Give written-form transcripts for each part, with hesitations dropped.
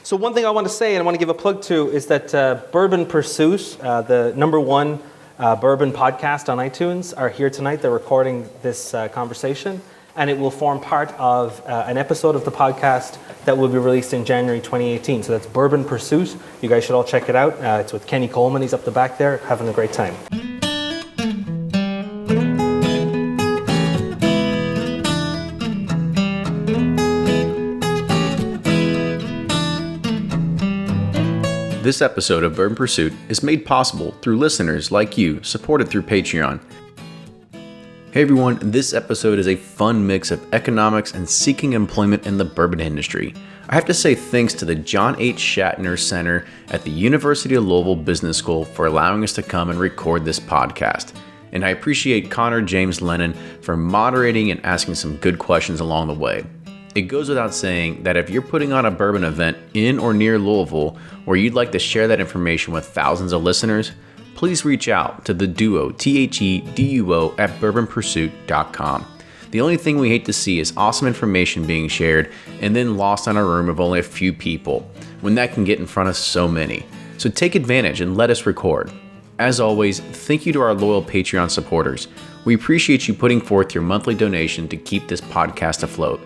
So one thing I want to say and I want to give a plug to is that Bourbon Pursuit, the #1 bourbon podcast on iTunes, are here tonight. They're recording this conversation, and it will form part of an episode of the podcast that will be released in January 2018. So that's Bourbon Pursuit. You guys should all check it out. It's with Kenny Coleman. He's up the back there having a great time. This episode of Bourbon Pursuit is made possible through listeners like you, supported through Patreon. Hey everyone, this episode is a fun mix of economics and seeking employment in the bourbon industry. I have to say thanks to the John H. Schnatter Center at the University of Louisville Business School for allowing us to come and record this podcast. And I appreciate Connor James Lennon for moderating and asking some good questions along the way. It goes without saying that if you're putting on a bourbon event in or near Louisville where you'd like to share that information with thousands of listeners, please reach out to the duo, THEDUO, at bourbonpursuit.com. The only thing we hate to see is awesome information being shared and then lost on a room of only a few people, when that can get in front of so many. So take advantage and let us record. As always, thank you to our loyal Patreon supporters. We appreciate you putting forth your monthly donation to keep this podcast afloat.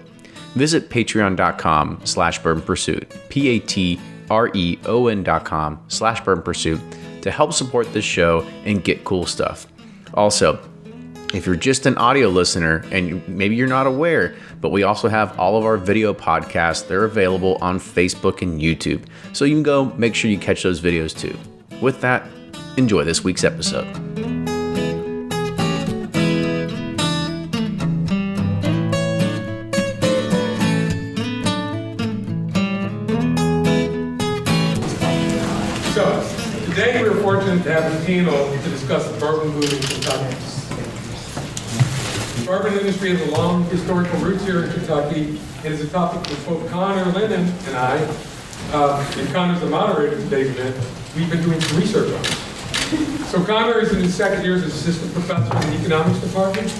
Visit patreon.com/bourbonpursuit, patreon.com/bourbonpursuit to help support this show and get cool stuff. Also, if you're just an audio listener and maybe you're not aware, but we also have all of our video podcasts. They're available on Facebook and YouTube. So you can go make sure you catch those videos too. With that, enjoy this week's episode. Today we are fortunate to have a panel to discuss the bourbon boom in Kentucky. The bourbon industry has a long historical roots here in Kentucky. It is a topic that both Connor Lennon and I, and Connor's the moderator of today's event, we've been doing some research on it. So Connor is in his second year as assistant professor in the economics department.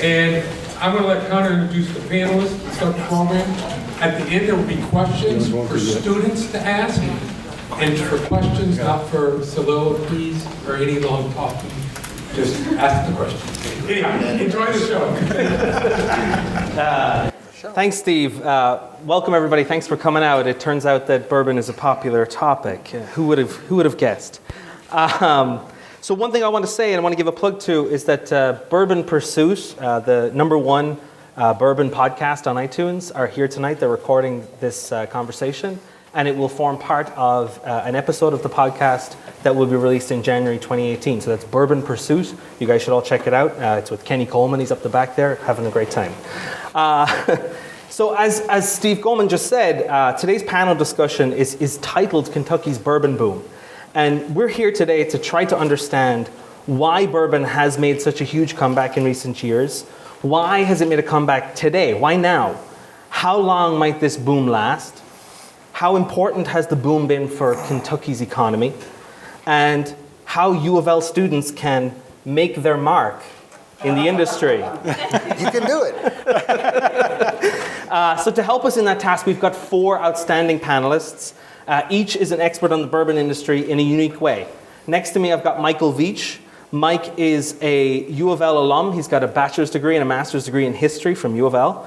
And I'm going to let Connor introduce the panelists and start the program. At the end there will be questions for students to ask. And for questions, not for soliloquies or any long talking, just ask the question. Anyway, enjoy the show. Thanks, Steve. Welcome, everybody. Thanks for coming out. It turns out that bourbon is a popular topic. Who would have guessed? So one thing I want to say and I want to give a plug to is that Bourbon Pursuit, the #1 bourbon podcast on iTunes, are here tonight. They're recording this conversation. And it will form part of an episode of the podcast that will be released in January 2018. So that's Bourbon Pursuit. You guys should all check it out. It's with Kenny Coleman. He's up the back there having a great time. So as Steve Goldman just said, today's panel discussion is titled Kentucky's Bourbon Boom. And we're here today to try to understand why bourbon has made such a huge comeback in recent years. Why has it made a comeback today? Why now? How long might this boom last? How important has the boom been for Kentucky's economy? And how U of L students can make their mark in the industry. You can do it. So to help us in that task, we've got 4 outstanding panelists. Each is an expert on the bourbon industry in a unique way. Next to me, I've got Michael Veach. Mike is a U of L alum. He's got a bachelor's degree and a master's degree in history from U of L.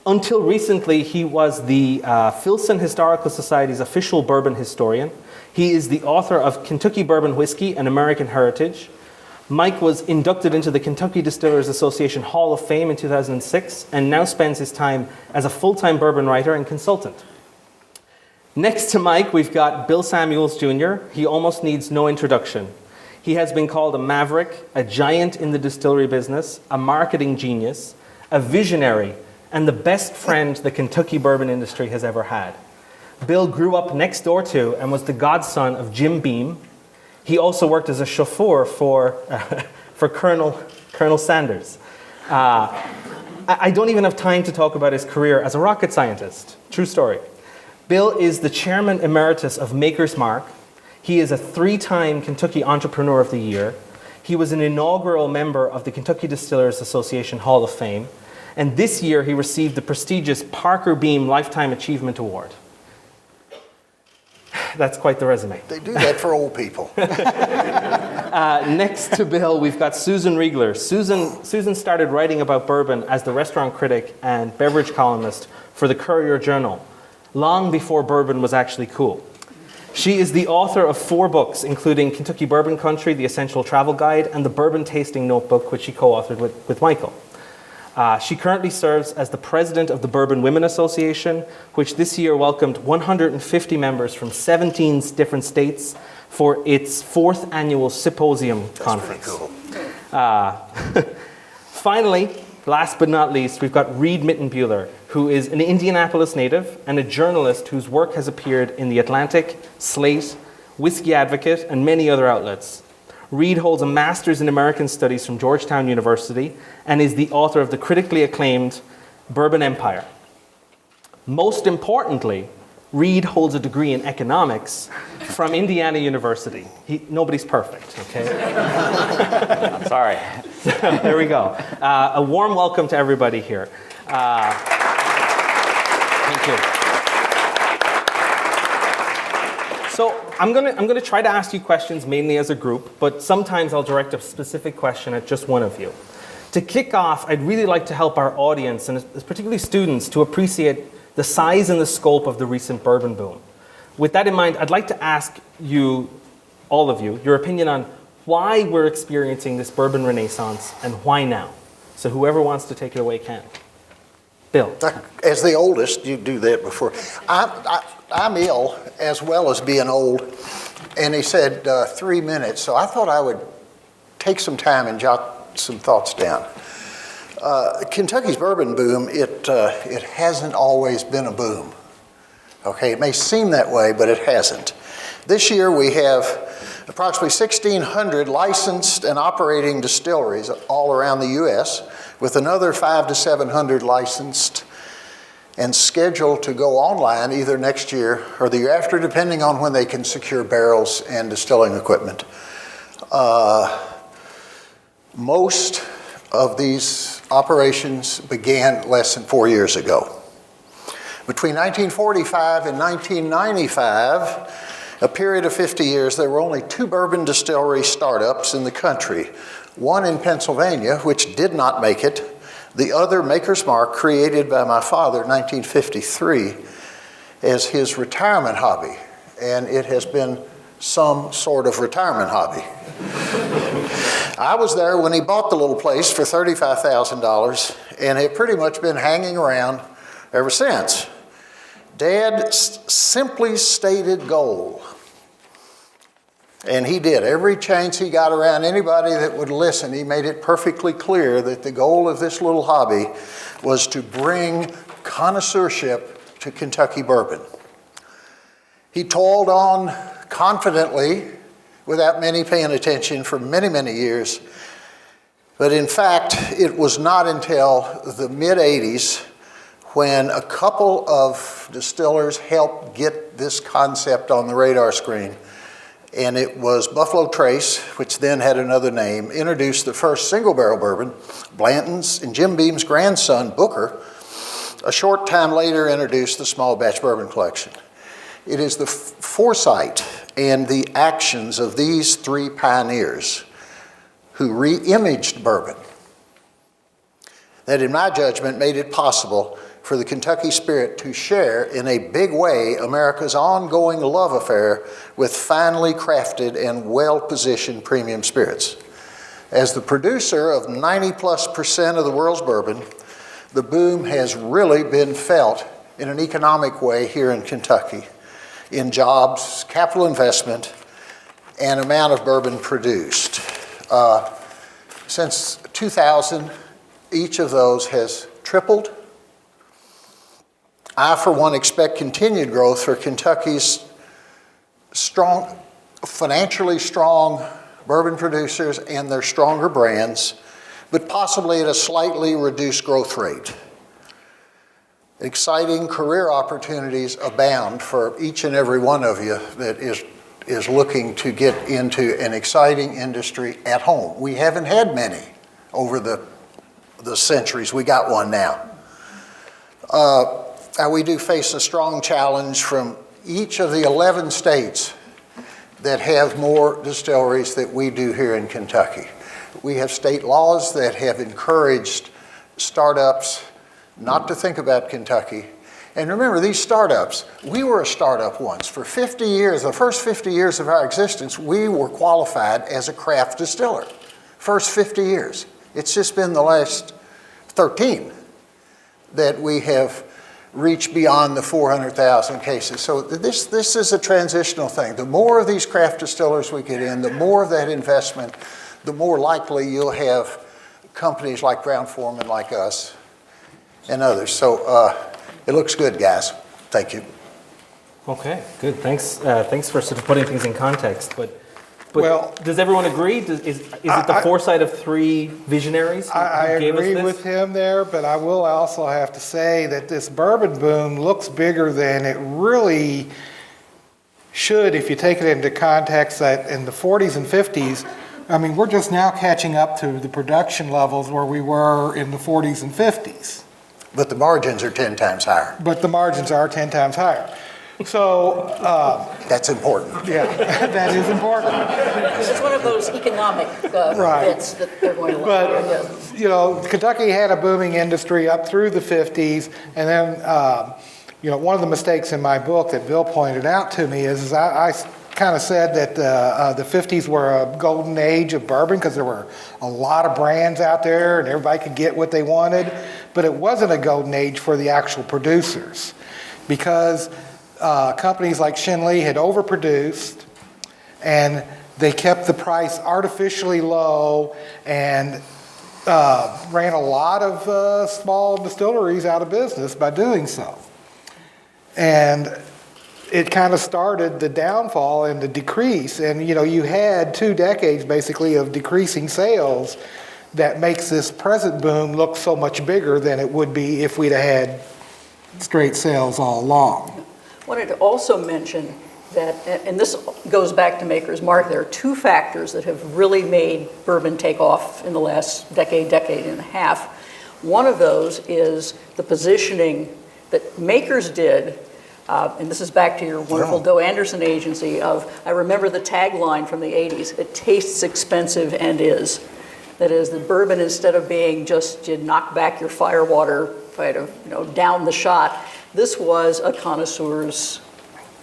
Until recently, he was the Filson Historical Society's official bourbon historian. He is the author of Kentucky Bourbon Whiskey and American Heritage. Mike was inducted into the Kentucky Distillers Association Hall of Fame in 2006 and now spends his time as a full-time bourbon writer and consultant. Next to Mike, we've got Bill Samuels Jr. He almost needs no introduction. He has been called a maverick, a giant in the distillery business, a marketing genius, a visionary, and the best friend the Kentucky bourbon industry has ever had. Bill grew up next door to and was the godson of Jim Beam. He also worked as a chauffeur for Colonel Sanders. I don't even have time to talk about his career as a rocket scientist. True story. Bill is the chairman emeritus of Maker's Mark. He is a 3-time Kentucky Entrepreneur of the Year. He was an inaugural member of the Kentucky Distillers Association Hall of Fame. And this year he received the prestigious Parker Beam Lifetime Achievement Award. That's quite the resume. They do that for old people. Next to Bill, we've got Susan Reigler. Susan started writing about bourbon as the restaurant critic and beverage columnist for the Courier Journal, long before bourbon was actually cool. She is the author of 4 books, including Kentucky Bourbon Country, The Essential Travel Guide, and the Bourbon Tasting Notebook, which she co-authored with Michael. She currently serves as the president of the Bourbon Women Association, which this year welcomed 150 members from 17 different states for its 4th annual symposium conference. Pretty cool. Finally, last but not least, we've got Reid Mitenbuler, who is an Indianapolis native and a journalist whose work has appeared in The Atlantic, Slate, Whiskey Advocate, and many other outlets. Reid holds a master's in American Studies from Georgetown University and is the author of the critically acclaimed Bourbon Empire. Most importantly, Reid holds a degree in economics from Indiana University. Nobody's perfect, okay? I'm sorry. There we go. A warm welcome to everybody here. Thank you. So I'm gonna try to ask you questions mainly as a group, but sometimes I'll direct a specific question at just one of you. To kick off, I'd really like to help our audience, and particularly students, to appreciate the size and the scope of the recent bourbon boom. With that in mind, I'd like to ask you, all of you, your opinion on why we're experiencing this bourbon renaissance and why now. So whoever wants to take it away can. Bill. As the oldest, you do that before. I'm ill as well as being old, and he said 3 minutes, so I thought I would take some time and jot some thoughts down. Kentucky's bourbon boom, it hasn't always been a boom. Okay, it may seem that way, but it hasn't. This year we have approximately 1,600 licensed and operating distilleries all around the U.S., with another 500 to 700 licensed and scheduled to go online either next year or the year after, depending on when they can secure barrels and distilling equipment. Most of these operations began less than 4 years ago. Between 1945 and 1995, a period of 50 years, there were only 2 bourbon distillery startups in the country. One in Pennsylvania, which did not make it. The other, Maker's Mark, created by my father in 1953 as his retirement hobby. And it has been some sort of retirement hobby. I was there when he bought the little place for $35,000 and have pretty much been hanging around ever since. Dad's simply stated goal, and he did every chance he got around anybody that would listen, he made it perfectly clear that the goal of this little hobby was to bring connoisseurship to Kentucky bourbon. He toiled on confidently without many paying attention for many, many years. But in fact, it was not until the mid-'80s when a couple of distillers helped get this concept on the radar screen. And it was Buffalo Trace, which then had another name, introduced the first single barrel bourbon. Blanton's and Jim Beam's grandson, Booker, a short time later introduced the small batch bourbon collection. It is the foresight and the actions of these 3 pioneers who re-imaged bourbon that, in my judgment, made it possible for the Kentucky spirit to share in a big way America's ongoing love affair with finely crafted and well-positioned premium spirits. As the producer of 90+% of the world's bourbon, the boom has really been felt in an economic way here in Kentucky, in jobs, capital investment, and amount of bourbon produced. Since 2000, each of those has tripled. I, for one, expect continued growth for Kentucky's financially strong bourbon producers and their stronger brands, but possibly at a slightly reduced growth rate. Exciting career opportunities abound for each and every one of you that is looking to get into an exciting industry at home. We haven't had many over the centuries. We got one now. We do face a strong challenge from each of the 11 states that have more distilleries than we do here in Kentucky. We have state laws that have encouraged startups not to think about Kentucky. And remember, these startups, we were a startup once. For 50 years, the first 50 years of our existence, we were qualified as a craft distiller. First 50 years. It's just been the last 13 that we have reached beyond the 400,000 cases. So this is a transitional thing. The more of these craft distillers we get in, the more of that investment, the more likely you'll have companies like Brown-Forman, like us, and others. So it looks good, guys. Thank you. Okay, good. Thanks for sort of putting things in context. But Well, does everyone agree? Is it the foresight of three visionaries who I gave us agree this? with him there, but I will also have to say that this bourbon boom looks bigger than it really should if you take it into context that in the 40s and 50s, I mean, we're just now catching up to the production levels where we were in the 40s and 50s. But the margins are 10 times higher. But the margins are 10 times higher. So, That's important. yeah, that is important. It's one of those economic Right. bits that they're going to look But, at. you know, Kentucky had a booming industry up through the 50s, and then, you know, one of the mistakes in my book that Bill pointed out to me is I kind of said that the 50s were a golden age of bourbon because there were a lot of brands out there and everybody could get what they wanted, but it wasn't a golden age for the actual producers because companies like Shinley had overproduced and they kept the price artificially low and ran a lot of small distilleries out of business by doing so. And it kind of started the downfall and the decrease. And, you know, you had 2 decades basically of decreasing sales that makes this present boom look so much bigger than it would be if we'd have had straight sales all along. Wanted to also mention that, and this goes back to Maker's Mark, there are 2 factors that have really made bourbon take off in the last decade and a half. One of those is the positioning that Makers did, and this is back to your wonderful Doe Anderson agency of, I remember the tagline from the 80s, it tastes expensive and is. That is, the bourbon, instead of being just you knock back your firewater, kind of, you know, down the shot, this was a connoisseur's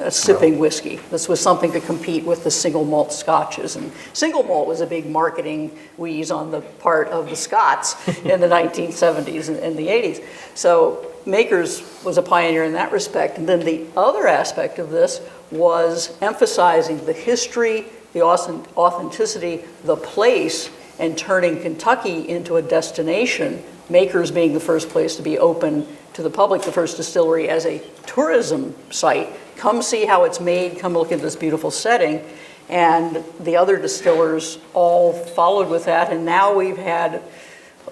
sipping whiskey. This was something to compete with the single malt scotches. And single malt was a big marketing wheeze on the part of the Scots in the 1970s and the 80s. So Makers was a pioneer in that respect. And then the other aspect of this was emphasizing the history, the authenticity, the place, and turning Kentucky into a destination, Makers being the first place to be open to the public, the first distillery as a tourism site. Come see how it's made, come look at this beautiful setting. And the other distillers all followed with that, and now we've had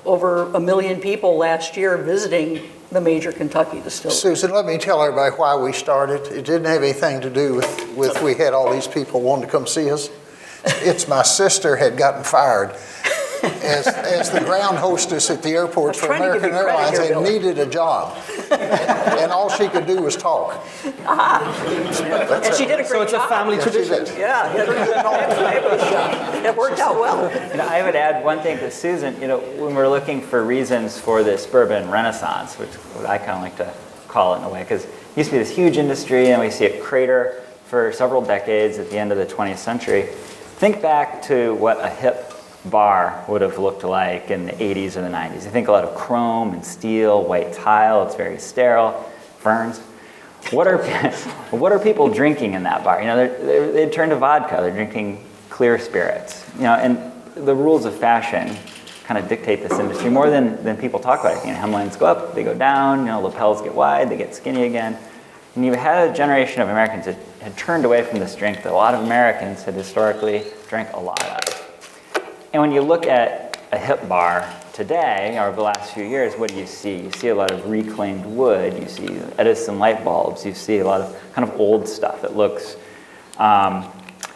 over 1 million people last year visiting the major Kentucky distilleries. Susan, let me tell everybody why we started. It didn't have anything to do with we had all these people wanting to come see us. It's my sister had gotten fired as the ground hostess at the airport for American Airlines and needed a job. And all she could do was talk. And she did a great job. So it's a family tradition. Yeah, it worked out well. You know, I would add one thing to Susan. You know, when we're looking for reasons for this bourbon renaissance, which what I kind of like to call it in a way, because it used to be this huge industry and we see it crater for several decades at the end of the 20th century. Think back to what a hip bar would have looked like in the 80s or the 90s. You think a lot of chrome and steel, white tile, it's very sterile, ferns. What are people drinking in that bar? You know, they turn to vodka, they're drinking clear spirits. You know, and the rules of fashion kind of dictate this industry more than people talk about it. You know, hemlines go up, they go down, you know, lapels get wide, they get skinny again. And you had a generation of Americans that had turned away from this drink that a lot of Americans had historically drank a lot of. And when you look at a hip bar today, or over the last few years, what do you see? You see a lot of reclaimed wood, you see Edison light bulbs, you see a lot of kind of old stuff. It looks,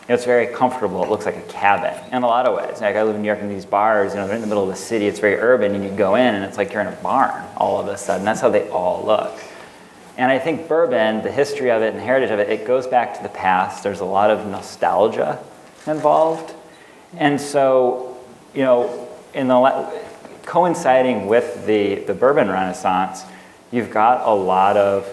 it's very comfortable. It looks like a cabin in a lot of ways. Like I live in New York, and these bars, you know, they're in the middle of the city. It's very urban, and you go in, and it's like you're in a barn all of a sudden. That's how they all look. And I think bourbon, the history of it and heritage of it, it goes back to the past. There's a lot of nostalgia involved. And so, you know, coinciding with the bourbon renaissance, you've got a lot of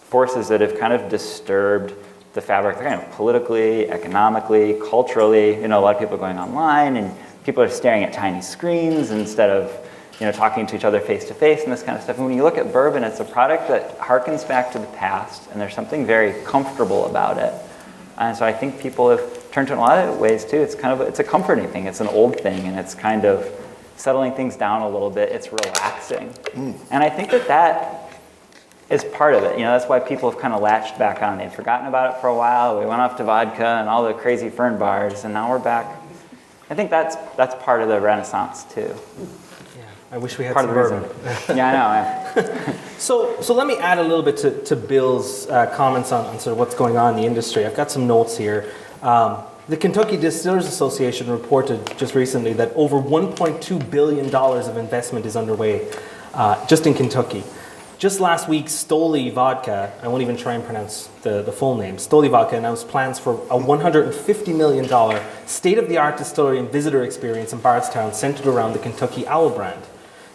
forces that have kind of disturbed the fabric, kind of politically, economically, culturally. You know, a lot of people are going online, and people are staring at tiny screens instead of, you know, talking to each other face to face and this kind of stuff. And when you look at bourbon, it's a product that harkens back to the past, and there's something very comfortable about it. And so I think people have turned to it in a lot of ways too. It's kind of, it's a comforting thing. It's an old thing, and it's kind of settling things down a little bit. It's relaxing. And I think that is part of it. You know, that's why people have kind of latched back on. They'd forgotten about it for a while. We went off to vodka and all the crazy fern bars, and now we're back. I think that's part of the Renaissance too. Yeah, I wish we had Part some of the bourbon. reason. Yeah, I know. Yeah. So let me add a little bit to Bill's comments on sort of what's going on in the industry. I've got some notes here. The Kentucky Distillers Association reported just recently that over $1.2 billion of investment is underway just in Kentucky. Just last week, Stoli Vodka, I won't even try and pronounce the full name, Stoli Vodka announced plans for a $150 million state-of-the-art distillery and visitor experience in Bardstown centered around the Kentucky Owl brand.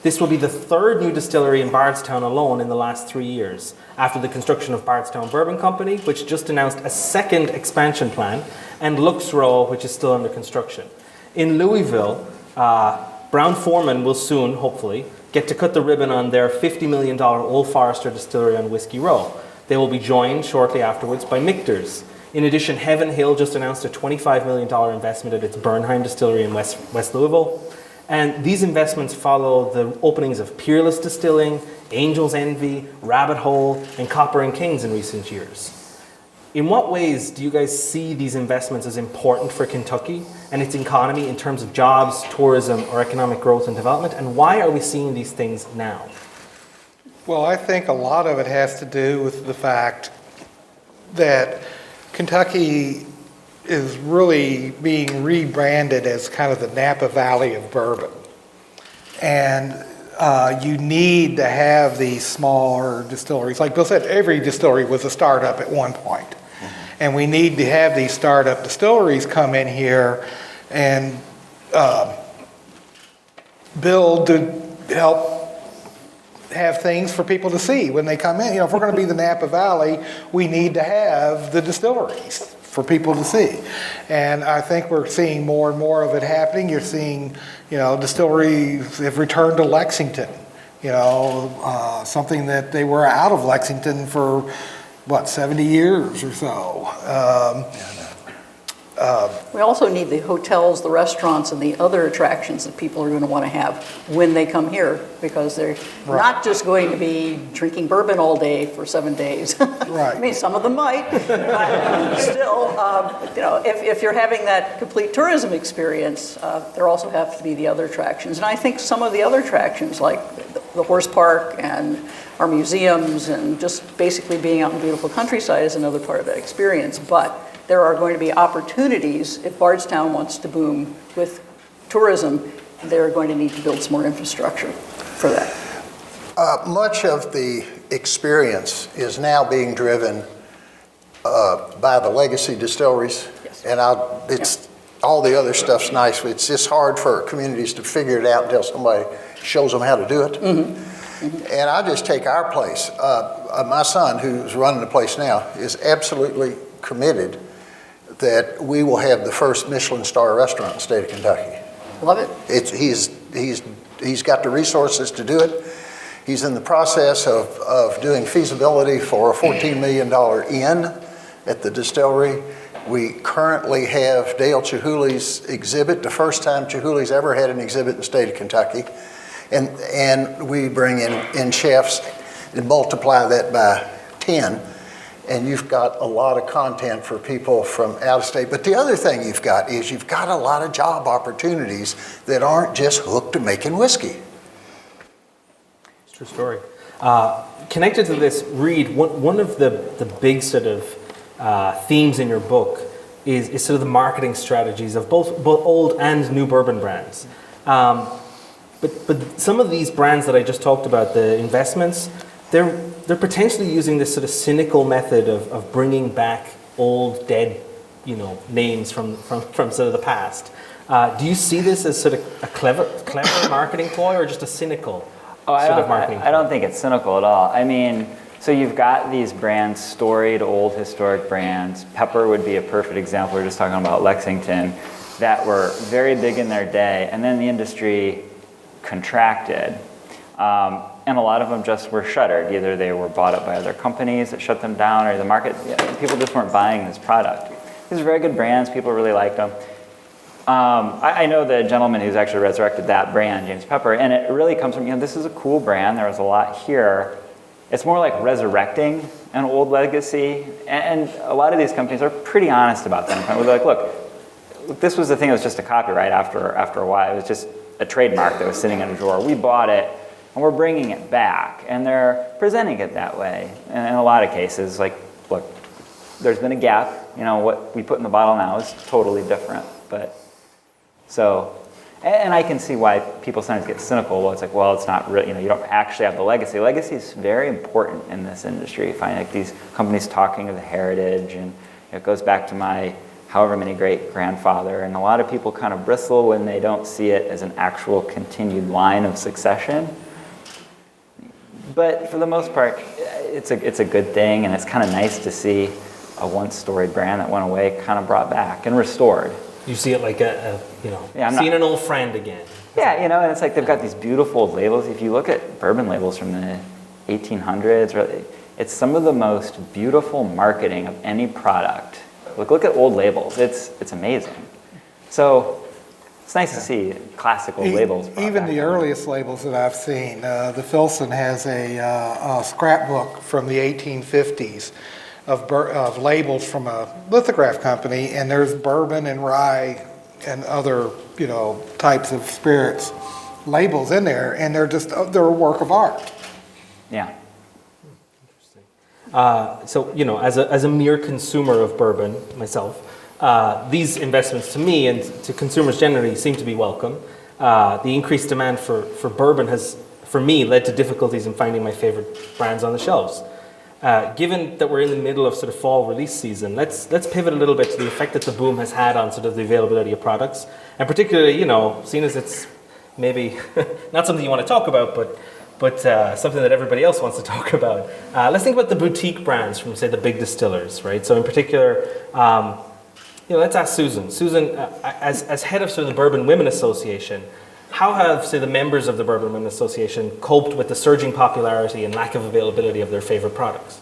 This will be the third new distillery in Bardstown alone in the last 3 years, after the construction of Bardstown Bourbon Company, which just announced a second expansion plan, and Lux Row, which is still under construction. In Louisville, Brown-Forman will soon, hopefully, get to cut the ribbon on their $50 million Old Forester distillery on Whiskey Row. They will be joined shortly afterwards by Michter's. In addition, Heaven Hill just announced a $25 million investment at its Bernheim distillery in West Louisville. And these investments follow the openings of Peerless Distilling, Angel's Envy, Rabbit Hole, and Copper and Kings in recent years. In what ways do you guys see these investments as important for Kentucky and its economy in terms of jobs, tourism, or economic growth and development? And why are we seeing these things now? Well, I think a lot of it has to do with the fact that Kentucky is really being rebranded as kind of the Napa Valley of bourbon. And you need to have these smaller distilleries. Like Bill said, every distillery was a startup at one point. And we need to have these startup distilleries come in here and build to help have things for people to see when they come in. You know, if we're going to be the Napa Valley, we need to have the distilleries for people to see. And I think we're seeing more and more of it happening. You're seeing, you know, distilleries have returned to Lexington, you know, something that they were out of Lexington for, 70 years or so. We also need the hotels, the restaurants, and the other attractions that people are going to want to have when they come here, because they're not just going to be drinking bourbon all day for 7 days. Right. I mean, some of them might, but still, you know, if you're having that complete tourism experience, there also have to be the other attractions. And I think some of the other attractions, like the horse park and our museums, and just basically being out in the beautiful countryside, is another part of that experience. But there are going to be opportunities if Bardstown wants to boom with tourism. They're going to need to build some more infrastructure for that. Much of the experience is now being driven by the legacy distilleries. Yes. And all the other stuff's nice. It's just hard for communities to figure it out until somebody shows them how to do it. Mm-hmm. And I'll just take our place. My son, who's running the place now, is absolutely committed that we will have the first Michelin star restaurant in the state of Kentucky. Love it. He's got the resources to do it. He's in the process of doing feasibility for a $14 million inn at the distillery. We currently have Dale Chihuly's exhibit, the first time Chihuly's ever had an exhibit in the state of Kentucky. And we bring in chefs and multiply that by 10. And you've got a lot of content for people from out of state. But the other thing you've got is you've got a lot of job opportunities that aren't just hooked to making whiskey. It's a true story. Connected to this, Reid, one of the big sort of themes in your book is sort of the marketing strategies of both old and new bourbon brands. But some of these brands that I just talked about, the investments, they're potentially using this sort of cynical method of bringing back old, dead, names from sort of the past. Do you see this as sort of a clever marketing ploy, or just a cynical sort of marketing ploy? I don't think it's cynical at all. I mean, so you've got these brands, storied, old, historic brands. Pepper would be a perfect example. We were just talking about Lexington, that were very big in their day, and then the industry contracted. And a lot of them just were shuttered. Either they were bought up by other companies that shut them down, or the market, people just weren't buying this product. These are very good brands. People really liked them. I know the gentleman who's actually resurrected that brand, James Pepper, and it really comes from, this is a cool brand. There was a lot here. It's more like resurrecting an old legacy. And a lot of these companies are pretty honest about that. They're like, look, this was the thing that was just a copyright after a while. It was just a trademark that was sitting in a drawer. We bought it, and we're bringing it back. And they're presenting it that way. And in a lot of cases, like, look, there's been a gap. What we put in the bottle now is totally different. But so, and I can see why people sometimes get cynical. Well, it's like, it's not really, you don't actually have the legacy. Legacy is very important in this industry. You find like these companies talking of the heritage, and it goes back to my however many great-grandfather, and a lot of people kind of bristle when they don't see it as an actual continued line of succession. But for the most part, it's a good thing, and it's kind of nice to see a once storied brand that went away kind of brought back and restored. You see it like seeing an old friend again. Yeah, and it's like they've got these beautiful labels. If you look at bourbon labels from the 1800s, it's some of the most beautiful marketing of any product. Look at old labels. It's amazing. So it's nice to see classical labels. Even the earliest labels that I've seen, the Filson has a scrapbook from the 1850s of labels from a lithograph company, and there's bourbon and rye and other types of spirits labels in there, and they're a work of art. Yeah. So, as a mere consumer of bourbon myself, these investments to me and to consumers generally seem to be welcome. The increased demand for bourbon has, for me, led to difficulties in finding my favorite brands on the shelves. Given that we're in the middle of sort of fall release season, let's pivot a little bit to the effect that the boom has had on sort of the availability of products, and particularly, seeing as it's maybe not something you want to talk about, but something that everybody else wants to talk about. Let's think about the boutique brands from, say, the big distillers, right? So in particular, let's ask Susan. Susan, as head of sort of the Bourbon Women Association, how have, say, the members of the Bourbon Women Association coped with the surging popularity and lack of availability of their favorite products?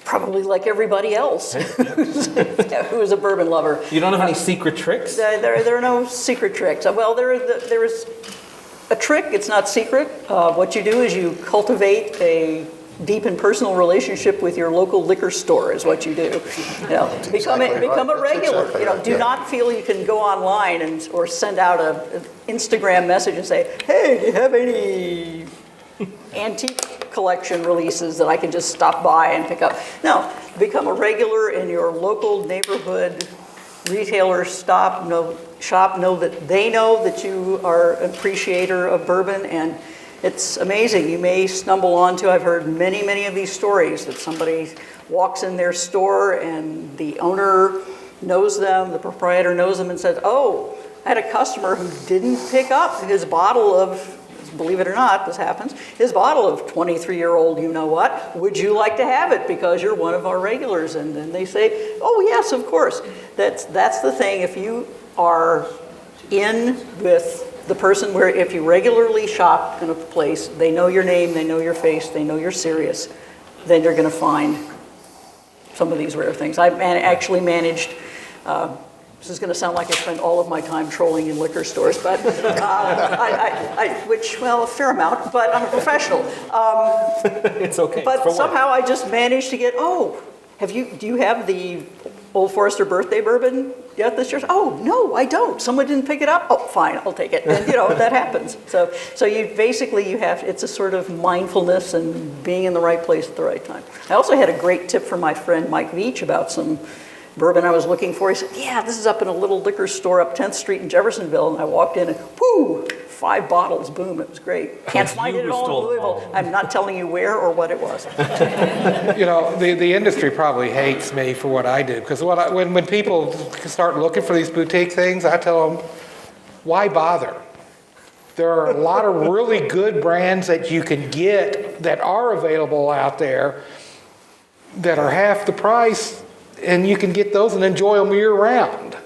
Probably like everybody else who's a bourbon lover. You don't have any secret tricks? There are no secret tricks. Well, there is a trick. It's not secret. What you do is you cultivate a deep and personal relationship with your local liquor store is what you do. Become a regular. Do not feel you can go online or send out an Instagram message and say, "Hey, do you have any antique collection releases that I can just stop by and pick up?" No, become a regular in your local neighborhood retailer shop. Know that they know that you are an appreciator of bourbon, and it's amazing. You may stumble onto, I've heard many of these stories, that somebody walks in their store and the owner knows them, the proprietor knows them, and says, "Oh, I had a customer who didn't pick up his bottle of," believe it or not, this happens, "his bottle of 23-year-old you-know-what. Would you like to have it because you're one of our regulars?" And then they say, "Oh, yes, of course." That's the thing. If you are in with the person where, if you regularly shop in a place, they know your name, they know your face, they know you're serious, then you're going to find some of these rare things. I actually managed, this is going to sound like I spend all of my time trolling in liquor stores, but a fair amount, but I'm a professional. It's okay. But somehow I just managed to get, do you have the Old Forester birthday bourbon yet this year? "Oh, no, I don't. Someone didn't pick it up." "Oh, fine, I'll take it." And, that happens. So it's a sort of mindfulness and being in the right place at the right time. I also had a great tip from my friend Mike Veach about some bourbon I was looking for. He said, yeah, this is up in a little liquor store up 10th Street in Jeffersonville. And I walked in and whoo, 5 bottles, boom, it was great. Can't find it at all in Louisville. I'm not telling you where or what it was. You know, the industry probably hates me for what I do, because when people start looking for these boutique things, I tell them, why bother? There are a lot of really good brands that you can get that are available out there that are half the price, and you can get those and enjoy them year round.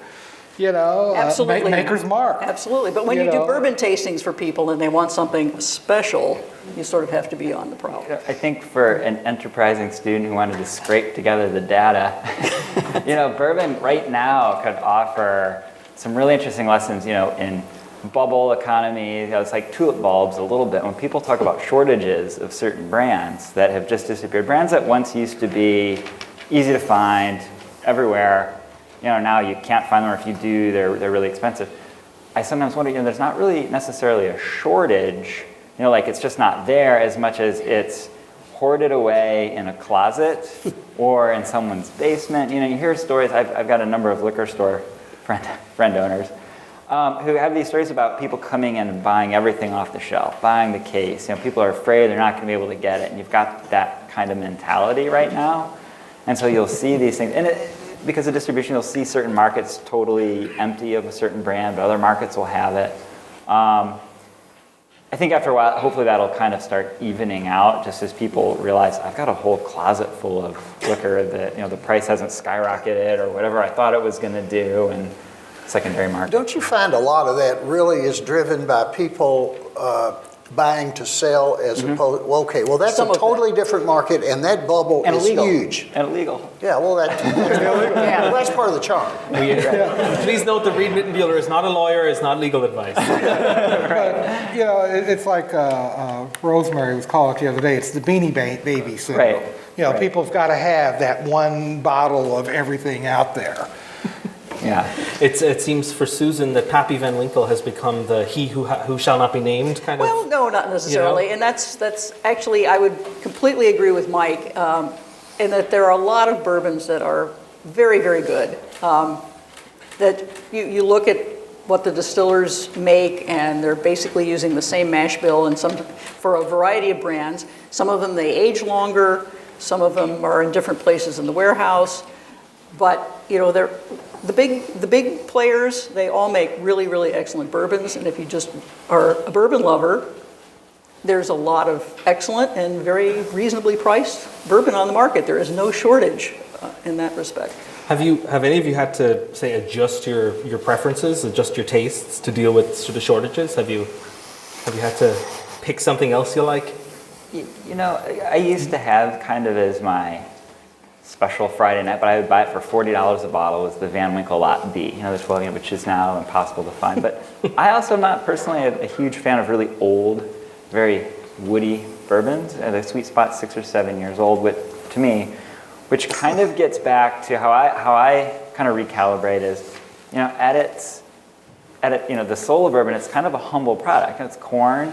You know, Absolutely. Maker's Mark. Absolutely. But when you do bourbon tastings for people and they want something special, you sort of have to be on the prowl. I think for an enterprising student who wanted to scrape together the data, you know, bourbon right now could offer some really interesting lessons, you know, in bubble economy. You know, it's like tulip bulbs a little bit. When people talk about shortages of certain brands that have just disappeared, brands that once used to be easy to find everywhere, you know, now you can't find them, or if you do, they're really expensive. I sometimes wonder, you know, there's not really necessarily a shortage, you know, like it's just not there as much as it's hoarded away in a closet or in someone's basement. You know, you hear stories, I've got a number of liquor store friend owners who have these stories about people coming in and buying everything off the shelf, buying the case. You know, people are afraid they're not going to be able to get it, and you've got that kind of mentality right now. And so you'll see these things, and because of distribution, you'll see certain markets totally empty of a certain brand, but other markets will have it. I think after a while, hopefully that'll kind of start evening out, just as people realize, I've got a whole closet full of liquor that, you know, the price hasn't skyrocketed or whatever I thought it was going to do, and secondary market. Don't you find a lot of that really is driven by people buying to sell as opposed, well, okay, well that's a totally different market, and that bubble and is illegal. huge. And illegal. Yeah, well, well, that's part of the charm. Please note that Reid Mitenbuler is not a lawyer, it's not legal advice. But, you know, it's like Rosemary was calling it the other day, it's the Beanie Baby syndrome. Right. You know, Right. people have got to have that one bottle of everything out there. Yeah. It seems for Susan that Pappy Van Winkle has become the he who shall not be named kind of. Well, no, not necessarily. You know? And that's actually, I would completely agree with Mike in that there are a lot of bourbons that are very, very good. That you look at what the distillers make, and they're basically using the same mash bill and for a variety of brands. Some of them, they age longer. Some of them are in different places in the warehouse. But, you know, they're the big players, they all make really, really excellent bourbons, and if you just are a bourbon lover, there's a lot of excellent and very reasonably priced bourbon on the market. There is no shortage in that respect. Have any of you had to, say, adjust your preferences, adjust your tastes to deal with sort of shortages? Have you had to pick something else you like? You know, I used to have kind of as my special Friday night, but I would buy it for $40 a bottle, was the Van Winkle Lot B, you know, the 12, which is now impossible to find. But I also am not personally a huge fan of really old, very woody bourbons. The sweet spot 6 or 7 years old, to me, which kind of gets back to how I kind of recalibrate is, you know, you know, the soul of bourbon, it's kind of a humble product. It's corn,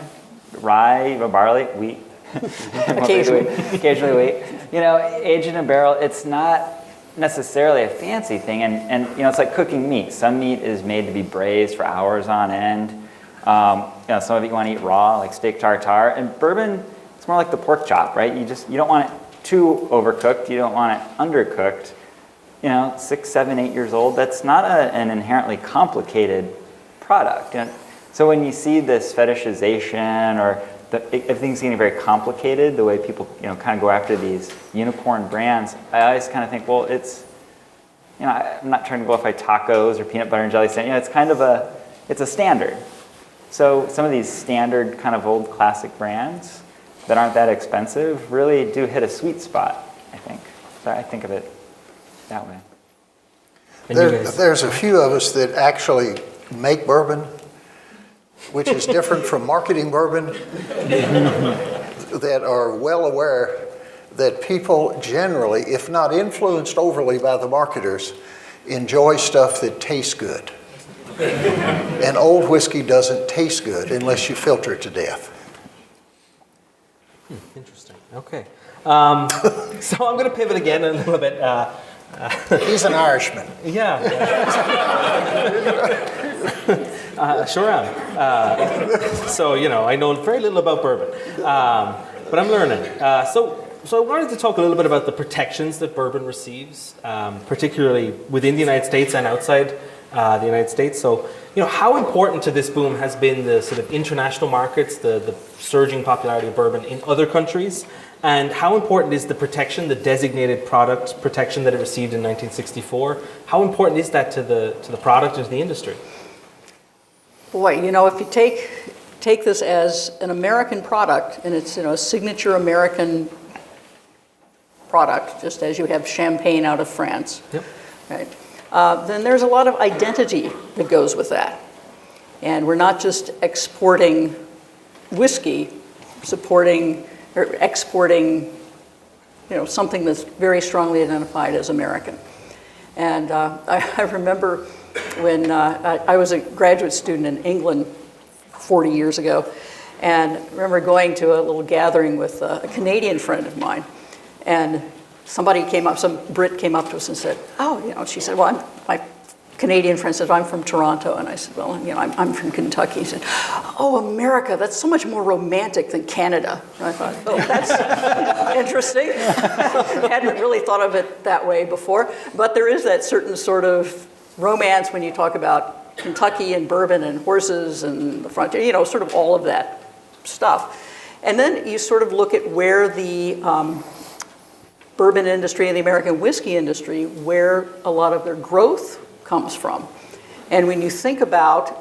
rye, barley, wheat. Occasionally wheat. You know, aged in a barrel, it's not necessarily a fancy thing, and you know, it's like cooking meat. Some meat is made to be braised for hours on end. You know, some of it you want to eat raw, like steak tartare. And bourbon, it's more like the pork chop, right? You don't want it too overcooked. You don't want it undercooked. You know, 6, 7, 8 years old. That's not an inherently complicated product. You know? So when you see this fetishization or everything's getting very complicated, the way people, you know, kind of go after these unicorn brands, I always kind of think, well, it's, you know, I'm not trying to glorify tacos or peanut butter and jelly sandwich. You know, it's kind of it's a standard. So some of these standard kind of old classic brands that aren't that expensive really do hit a sweet spot, I think. So I think of it that way. There's a few of us that actually make bourbon, which is different from marketing bourbon, that are well aware that people generally, if not influenced overly by the marketers, enjoy stuff that tastes good. And old whiskey doesn't taste good unless you filter it to death. Interesting. Okay. So I'm going to pivot again a little bit. He's an Irishman. Yeah. Sure am. So, I know very little about bourbon, but I'm learning. So I wanted to talk a little bit about the protections that bourbon receives, particularly within the United States and outside the United States. So, how important to this boom has been the sort of international markets, the surging popularity of bourbon in other countries, and how important is the protection, the designated product protection that it received in 1964? How important is that to the product and to the industry? Boy, if you take this as an American product, and it's a signature American product, just as you have champagne out of France, Yep. right? Then there's a lot of identity that goes with that. And we're not just exporting whiskey, exporting, something that's very strongly identified as American. And I remember when I was a graduate student in England 40 years ago, and I remember going to a little gathering with a Canadian friend of mine, and some Brit came up to us and said, she said, well, my Canadian friend said, I'm from Toronto. And I said, well, I'm from Kentucky. He said, oh, America, that's so much more romantic than Canada. And I thought, oh, that's interesting. Hadn't really thought of it that way before. But there is that certain sort of romance when you talk about Kentucky and bourbon and horses and the frontier, sort of all of that stuff. And then you sort of look at where the bourbon industry and the American whiskey industry, where a lot of their growth comes from. And when you think about,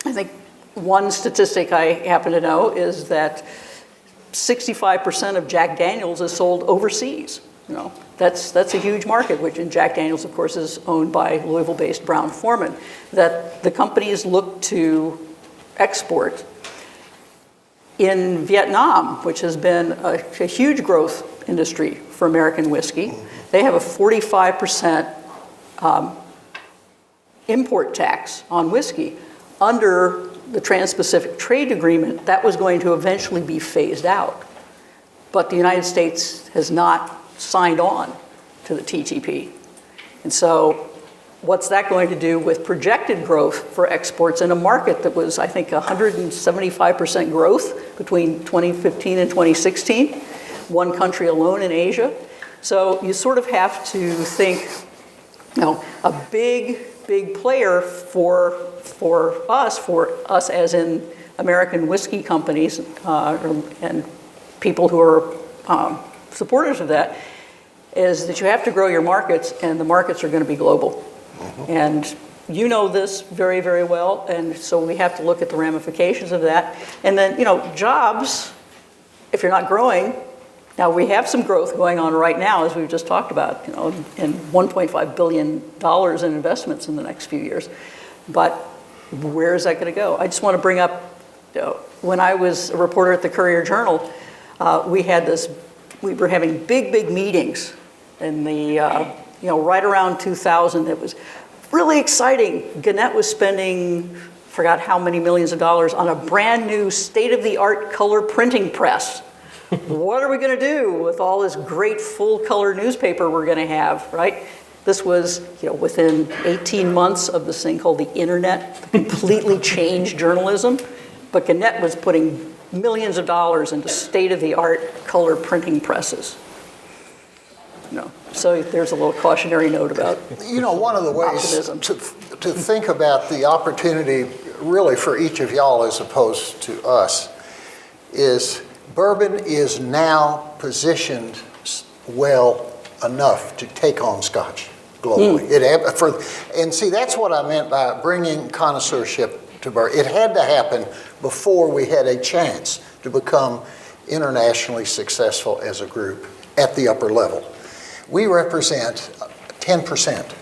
I think one statistic I happen to know is that 65% of Jack Daniels is sold overseas. That's a huge market, which in Jack Daniels, of course, is owned by Louisville-based Brown-Forman, that the companies look to export. In Vietnam, which has been a huge growth industry for American whiskey, they have a 45% import tax on whiskey. Under the Trans-Pacific Trade Agreement, that was going to eventually be phased out. But the United States has not signed on to the TTP. And so what's that going to do with projected growth for exports in a market that was, I think, 175% growth between 2015 and 2016, one country alone in Asia? So you sort of have to think, a big player for us as in American whiskey companies and people who are supporters of that, is that you have to grow your markets, and the markets are going to be global. And you know this very, very well, and so we have to look at the ramifications of that. And then, jobs, if you're not growing, now we have some growth going on right now, as we've just talked about, and $1.5 billion in investments in the next few years. But where is that going to go? I just want to bring up, when I was a reporter at the Courier Journal, we were having big meetings in the, right around 2000. It was really exciting. Gannett was spending, forgot how many millions of dollars, on a brand new state-of-the-art color printing press. What are we going to do with all this great full-color newspaper we're going to have, right? This was, within 18 months of this thing called the internet, completely changed journalism. But Gannett was putting millions of dollars into state-of-the-art color printing presses. So there's a little cautionary note about one of the ways to think about the opportunity really for each of y'all as opposed to us is bourbon is now positioned well enough to take on Scotch globally. And see, that's what I meant by bringing connoisseurship to bourbon. It had to happen before we had a chance to become internationally successful as a group at the upper level. We represent 10%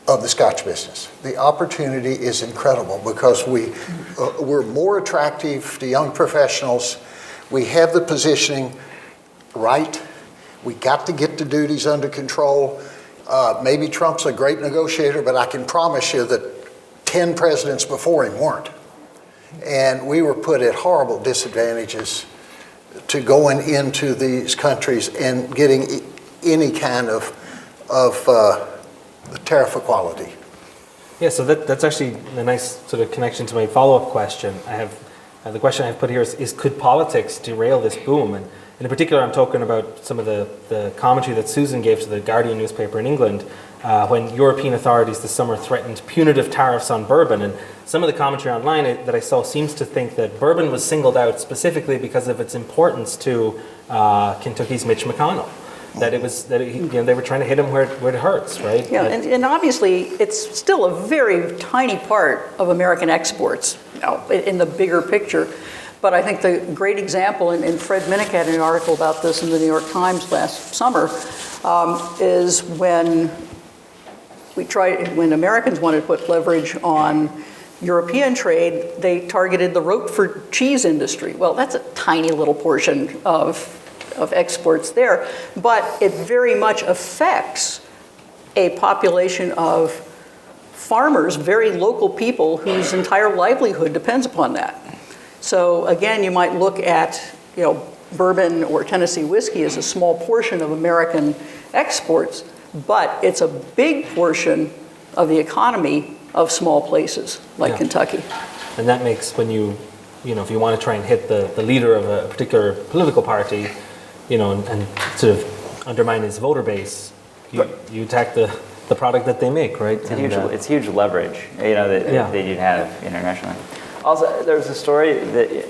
of the Scotch business. The opportunity is incredible because we're more attractive to young professionals. We have the positioning right. We got to get the duties under control. Maybe Trump's a great negotiator, but I can promise you that 10 presidents before him weren't. And we were put at horrible disadvantages to going into these countries and getting any kind of tariff equality. Yeah, so that's actually a nice sort of connection to my follow-up question. The question I've put here is could politics derail this boom? And in particular, I'm talking about some of the commentary that Susan gave to the Guardian newspaper in England when European authorities this summer threatened punitive tariffs on bourbon. And some of the commentary online that I saw seems to think that bourbon was singled out specifically because of its importance to Kentucky's Mitch McConnell. That they were trying to hit him where it hurts, right? Yeah, and obviously it's still a very tiny part of American exports, in the bigger picture. But I think the great example, and Fred Minnick had an article about this in the New York Times last summer, is when Americans wanted to put leverage on European trade, they targeted the Roquefort cheese industry. Well, that's a tiny little portion of exports there, but it very much affects a population of farmers, very local people whose entire livelihood depends upon that. So again, you might look at, bourbon or Tennessee whiskey as a small portion of American exports, but it's a big portion of the economy of small places like Kentucky. And that makes when if you want to try and hit the leader of a particular political party, and sort of undermine his voter base, you attack the product that they make, right? It's huge leverage, that you'd have internationally. Also, there was a story that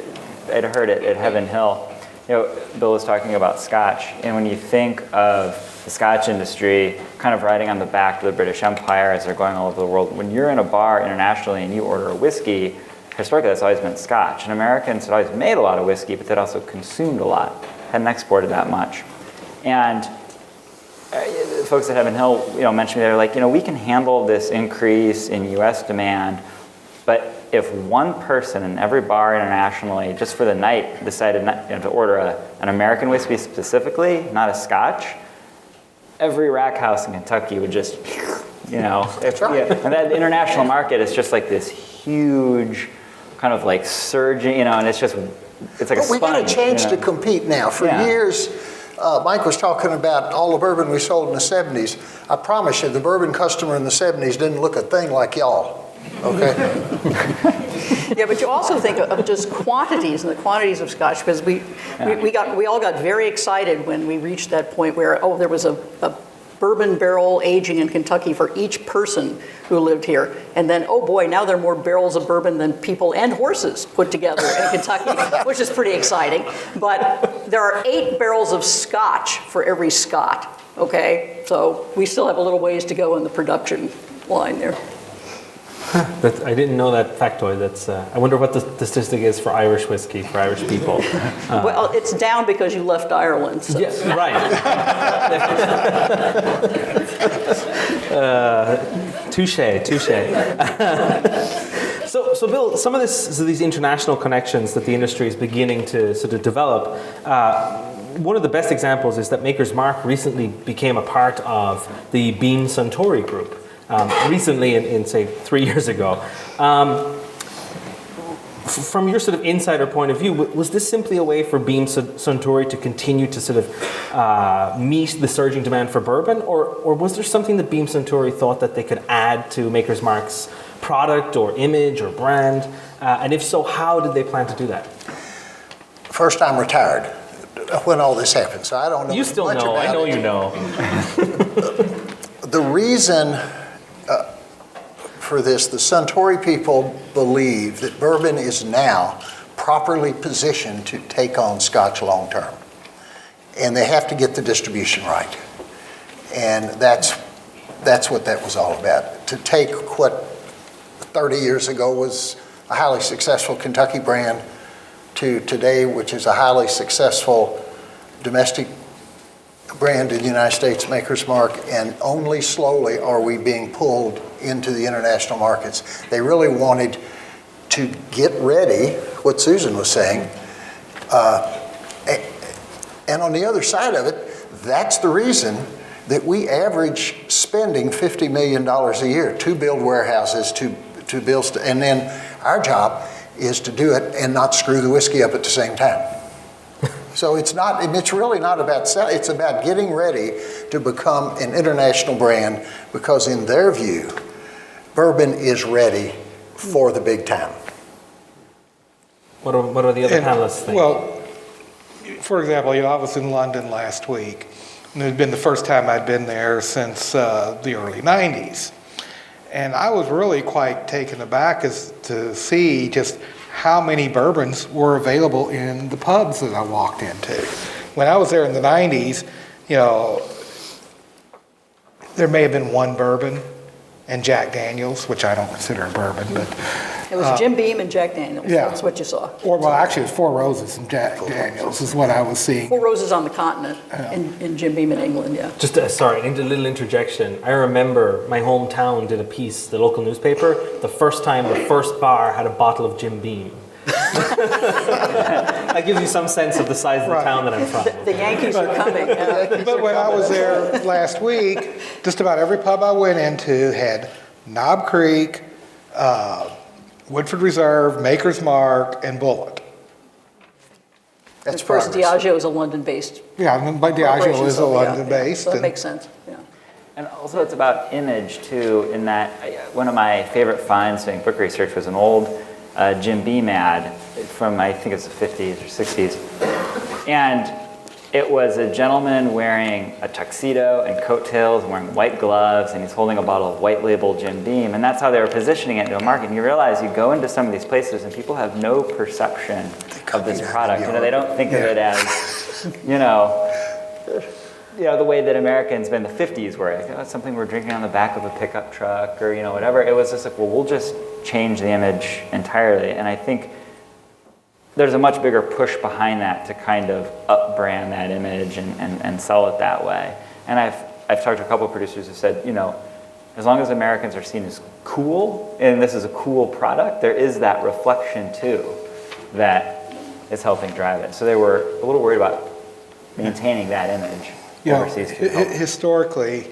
I'd heard at Heaven Hill. Bill was talking about Scotch, and when you think of the Scotch industry kind of riding on the back of the British Empire as they're going all over the world, when you're in a bar internationally and you order a whiskey, historically that's always been Scotch. And Americans had always made a lot of whiskey, but they'd also consumed a lot, hadn't exported that much. And folks at Heaven Hill, mentioned to me, they're like, we can handle this increase in U.S. demand, but if one person in every bar internationally, just for the night, decided to order an American whiskey specifically, not a Scotch, every rack house in Kentucky would just, and that international market is just like this huge kind of like surging, and it's like a sponge. We got a chance to compete now. For years, Mike was talking about all the bourbon we sold in the 70s. I promise you, the bourbon customer in the 70s didn't look a thing like y'all. Okay. Yeah, but you also think of just quantities and the quantities of Scotch, because we all got very excited when we reached that point where there was a bourbon barrel aging in Kentucky for each person who lived here, and then oh boy, now there are more barrels of bourbon than people and horses put together in Kentucky, which is pretty exciting. But there are 8 barrels of Scotch for every Scot. Okay, so we still have a little ways to go in the production line there. I didn't know that factoid. I wonder what the statistic is for Irish whiskey, for Irish people. Well, it's down because you left Ireland. So. Yes, right. Touche. So Bill, some of these international connections that the industry is beginning to sort of develop, one of the best examples is that Maker's Mark recently became a part of the Beam Suntory group. Recently, in say 3 years ago. From your sort of insider point of view, was this simply a way for Beam Suntory to continue to sort of meet the surging demand for bourbon, or was there something that Beam Suntory thought that they could add to Maker's Mark's product or image or brand? And if so, how did they plan to do that? First, I'm retired when all this happened, so I don't know. You still much know. about I know it. you know. The reason for this, the Suntory people believe that bourbon is now properly positioned to take on Scotch long term. And they have to get the distribution right. And that's what that was all about. To take what 30 years ago was a highly successful Kentucky brand to today, which is a highly successful domestic brand in the United States, Maker's Mark, and only slowly are we being pulled into the international markets. They really wanted to get ready, what Susan was saying, and on the other side of it, that's the reason that we average spending $50 million a year to build warehouses, to build, and then our job is to do it and not screw the whiskey up at the same time. So it's really not about selling, it's about getting ready to become an international brand, because in their view, bourbon is ready for the big time. What are the other panelists think? Well, for example, I was in London last week, and it had been the first time I'd been there since the early 90s. And I was really quite taken aback to see just how many bourbons were available in the pubs that I walked into. When I was there in the 90s, there may have been one bourbon and Jack Daniels, which I don't consider a bourbon, but It was Jim Beam and Jack Daniels. Yeah. That's what you saw. actually it was Four Roses and Jack Daniels is what I was seeing. Four Roses on the continent, and Jim Beam in England, yeah. Just a little interjection. I remember my hometown did a piece, the local newspaper, the first time the first bar had a bottle of Jim Beam. That gives you some sense of the size of the town that I'm from. The Yankees are coming. But when I was there last week, just about every pub I went into had Knob Creek, Woodford Reserve, Maker's Mark, and Bullet. Of course, Diageo is a London-based. Yeah, but Diageo is a London-based. So that makes sense, yeah. And also it's about image too, in that one of my favorite finds doing book research was an old Jim Beam ad from, I think it's the 50s or 60s. And it was a gentleman wearing a tuxedo and coattails and wearing white gloves, and he's holding a bottle of white label Jim Beam, and that's how they were positioning it into a market. And you realize you go into some of these places and people have no perception of this product. They don't think of it as, the way that Americans in the 50s were. It's something we're drinking on the back of a pickup truck or, whatever. It was just like, well, we'll just change the image entirely. And I think there's a much bigger push behind that to kind of up-brand that image and sell it that way. And I've talked to a couple of producers who said, as long as Americans are seen as cool, and this is a cool product, there is that reflection too that is helping drive it. So they were a little worried about maintaining that image overseas. Historically,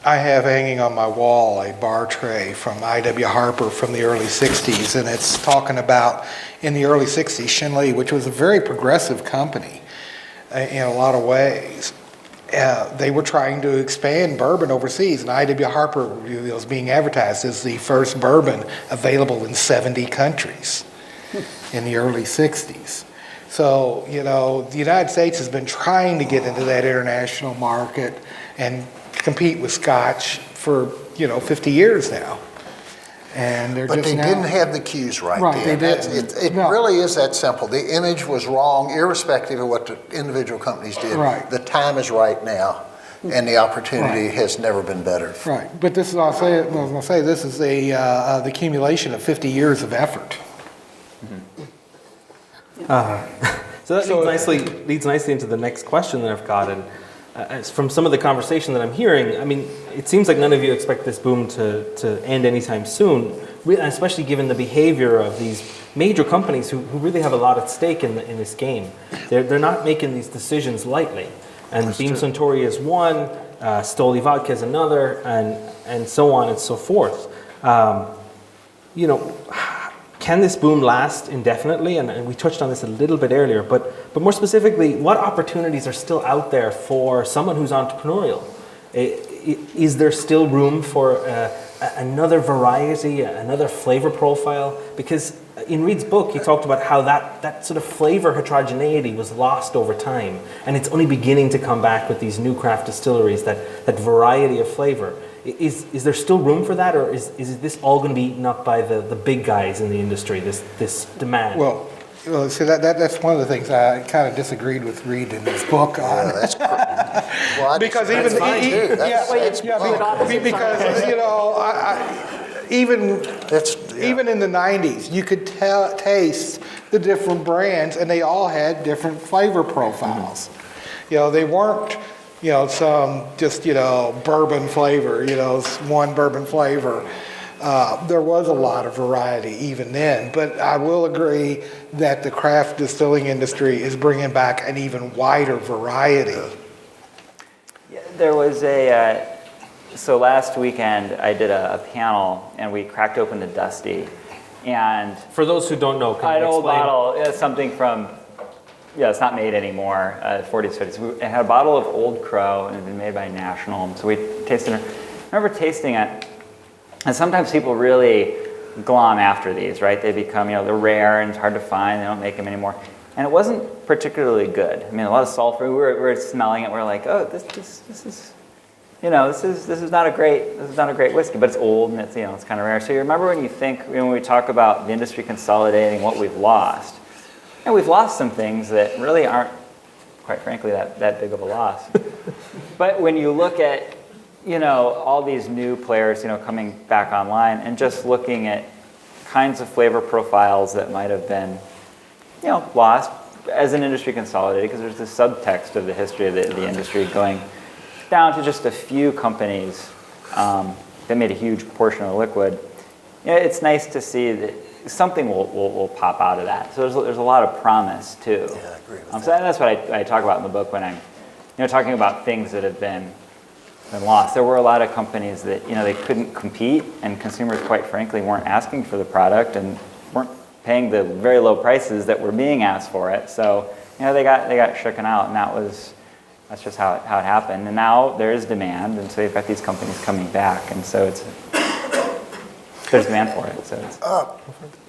I have hanging on my wall a bar tray from I.W. Harper from the early 60s, and it's talking about, in the early 60s, Shinley, which was a very progressive company in a lot of ways. They were trying to expand bourbon overseas, and I.W. Harper was being advertised as the first bourbon available in 70 countries in the early 60s. So, the United States has been trying to get into that international market and compete with Scotch for 50 years now, and but they didn't have the cues right. They did. It really is that simple. The image was wrong, irrespective of what the individual companies did. Right. The time is right now, and the opportunity has never been better. Right, but this is I was going to say. This is the accumulation of 50 years of effort. So that leads nicely into the next question that I've got. And from some of the conversation that I'm hearing, it seems like none of you expect this boom to end anytime soon, especially given the behavior of these major companies who really have a lot at stake in this game. They're not making these decisions lightly. And Beam Suntory is one, Stoli Vodka is another, and so on and so forth. Can this boom last indefinitely? And we touched on this a little bit earlier, but more specifically, what opportunities are still out there for someone who's entrepreneurial? Is there still room for another variety, another flavor profile? Because in Reid's book, he talked about how that sort of flavor heterogeneity was lost over time, and it's only beginning to come back with these new craft distilleries, that variety of flavor. Is there still room for that, or is this all going to be eaten up by the big guys in the industry, this demand? Well, see, that's one of the things I kind of disagreed with Reid in his book on. That's well, because that's even fine too. even in the 90s, you could taste the different brands, and they all had different flavor profiles. They weren't some just, bourbon flavor, one bourbon flavor. There was a lot of variety even then, but I will agree that the craft distilling industry is bringing back an even wider variety. Yeah, there was so last weekend I did a panel, and we cracked open the Dusty, And For those who don't know, can an you old explain? bottle, it's something from, it's not made anymore, 40s, 50s. It had a bottle of Old Crow, and it had been made by National. So we tasted it. I remember tasting it, and sometimes people really glom after these, right? They become, they're rare and it's hard to find. They don't make them anymore. And it wasn't particularly good. I mean, a lot of sulfur. We were smelling it. We were like, oh, this is, this is not a great whiskey, but it's old and it's it's kind of rare. So you remember when you think when we talk about the industry consolidating, what we've lost, and we've lost some things that really aren't, quite frankly, that big of a loss. But when you look at all these new players coming back online and just looking at kinds of flavor profiles that might have been lost as an industry consolidated, because there's this subtext of the history of the industry going down to just a few companies that made a huge portion of the liquid. It's nice to see that something will pop out of that. So there's a lot of promise too. Yeah, I agree with So that's what I talk about in the book when I'm talking about things that have been lost. There were a lot of companies that they couldn't compete, and consumers, quite frankly, weren't asking for the product and weren't paying the very low prices that were being asked for it. So they got shooken out, and that's just how it happened. And now there is demand, and so you've got these companies coming back, and so there's demand for it. So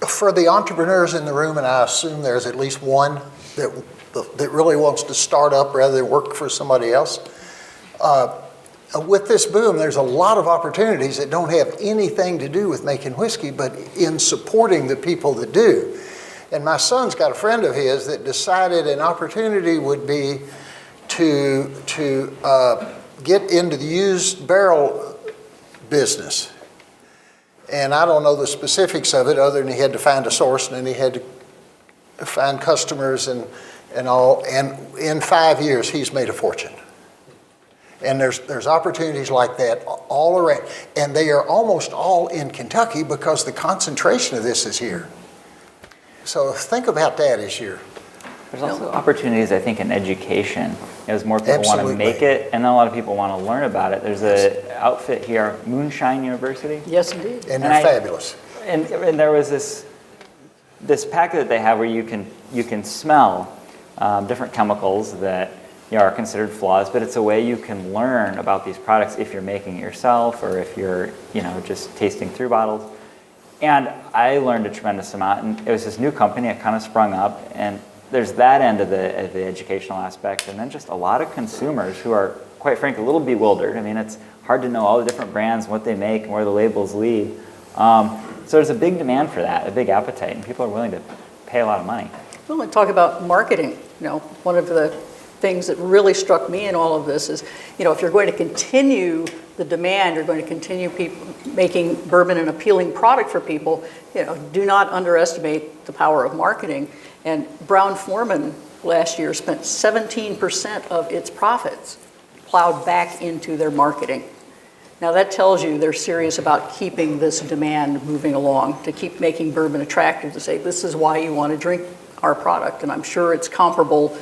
For the entrepreneurs in the room, and I assume there's at least one that really wants to start up rather than work for somebody else, with this boom, there's a lot of opportunities that don't have anything to do with making whiskey, but in supporting the people that do. And my son's got a friend of his that decided an opportunity would be to get into the used barrel business. And I don't know the specifics of it other than he had to find a source and then he had to find customers and all. And in 5 years, he's made a fortune. And there's opportunities like that all around. And they are almost all in Kentucky because the concentration of this is here. So think about that as you're... There's also opportunities, I think, in education. As more people want to Absolutely. make it, and then a lot of people want to learn about it. There's an outfit here, Moonshine University. Yes, indeed. And they're fabulous. And there was this packet that they have where you can smell different chemicals that are considered flaws, but it's a way you can learn about these products if you're making it yourself or if you're just tasting through bottles. And I learned a tremendous amount, and it was this new company. It kind of sprung up, and there's that end of the educational aspect, and then just a lot of consumers who are, quite frankly, a little bewildered. I mean, it's hard to know all the different brands and what they make and where the labels lead. So there's a big demand for that, a big appetite, and people are willing to pay a lot of money. Well, and talk about marketing. One of the things that really struck me in all of this is, if you're going to continue the demand, you're going to continue making bourbon an appealing product for people, do not underestimate the power of marketing. And Brown-Forman last year spent 17% of its profits plowed back into their marketing. Now that tells you they're serious about keeping this demand moving along, to keep making bourbon attractive, to say this is why you want to drink our product. And I'm sure it's comparable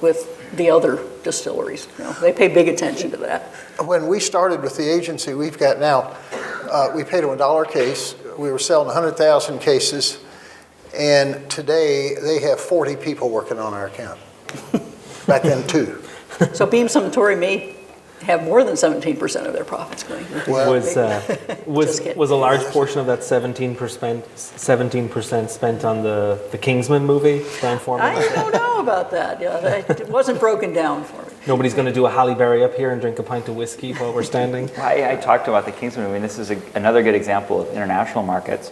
with the other distilleries. They pay big attention to that. When we started with the agency we've got now, we paid them $1 a case. We were selling 100,000 cases. And today, they have 40 people working on our account. Back then, 2. So Beam Suntory may have more than 17% of their profits going. Was a large portion of that 17% spent on the Kingsman movie, Brown-Forman? I don't know about that. It wasn't broken down for me. Nobody's going to do a Halle Berry up here and drink a pint of whiskey while we're standing? I talked about the Kingsman movie, and this is another good example of international markets.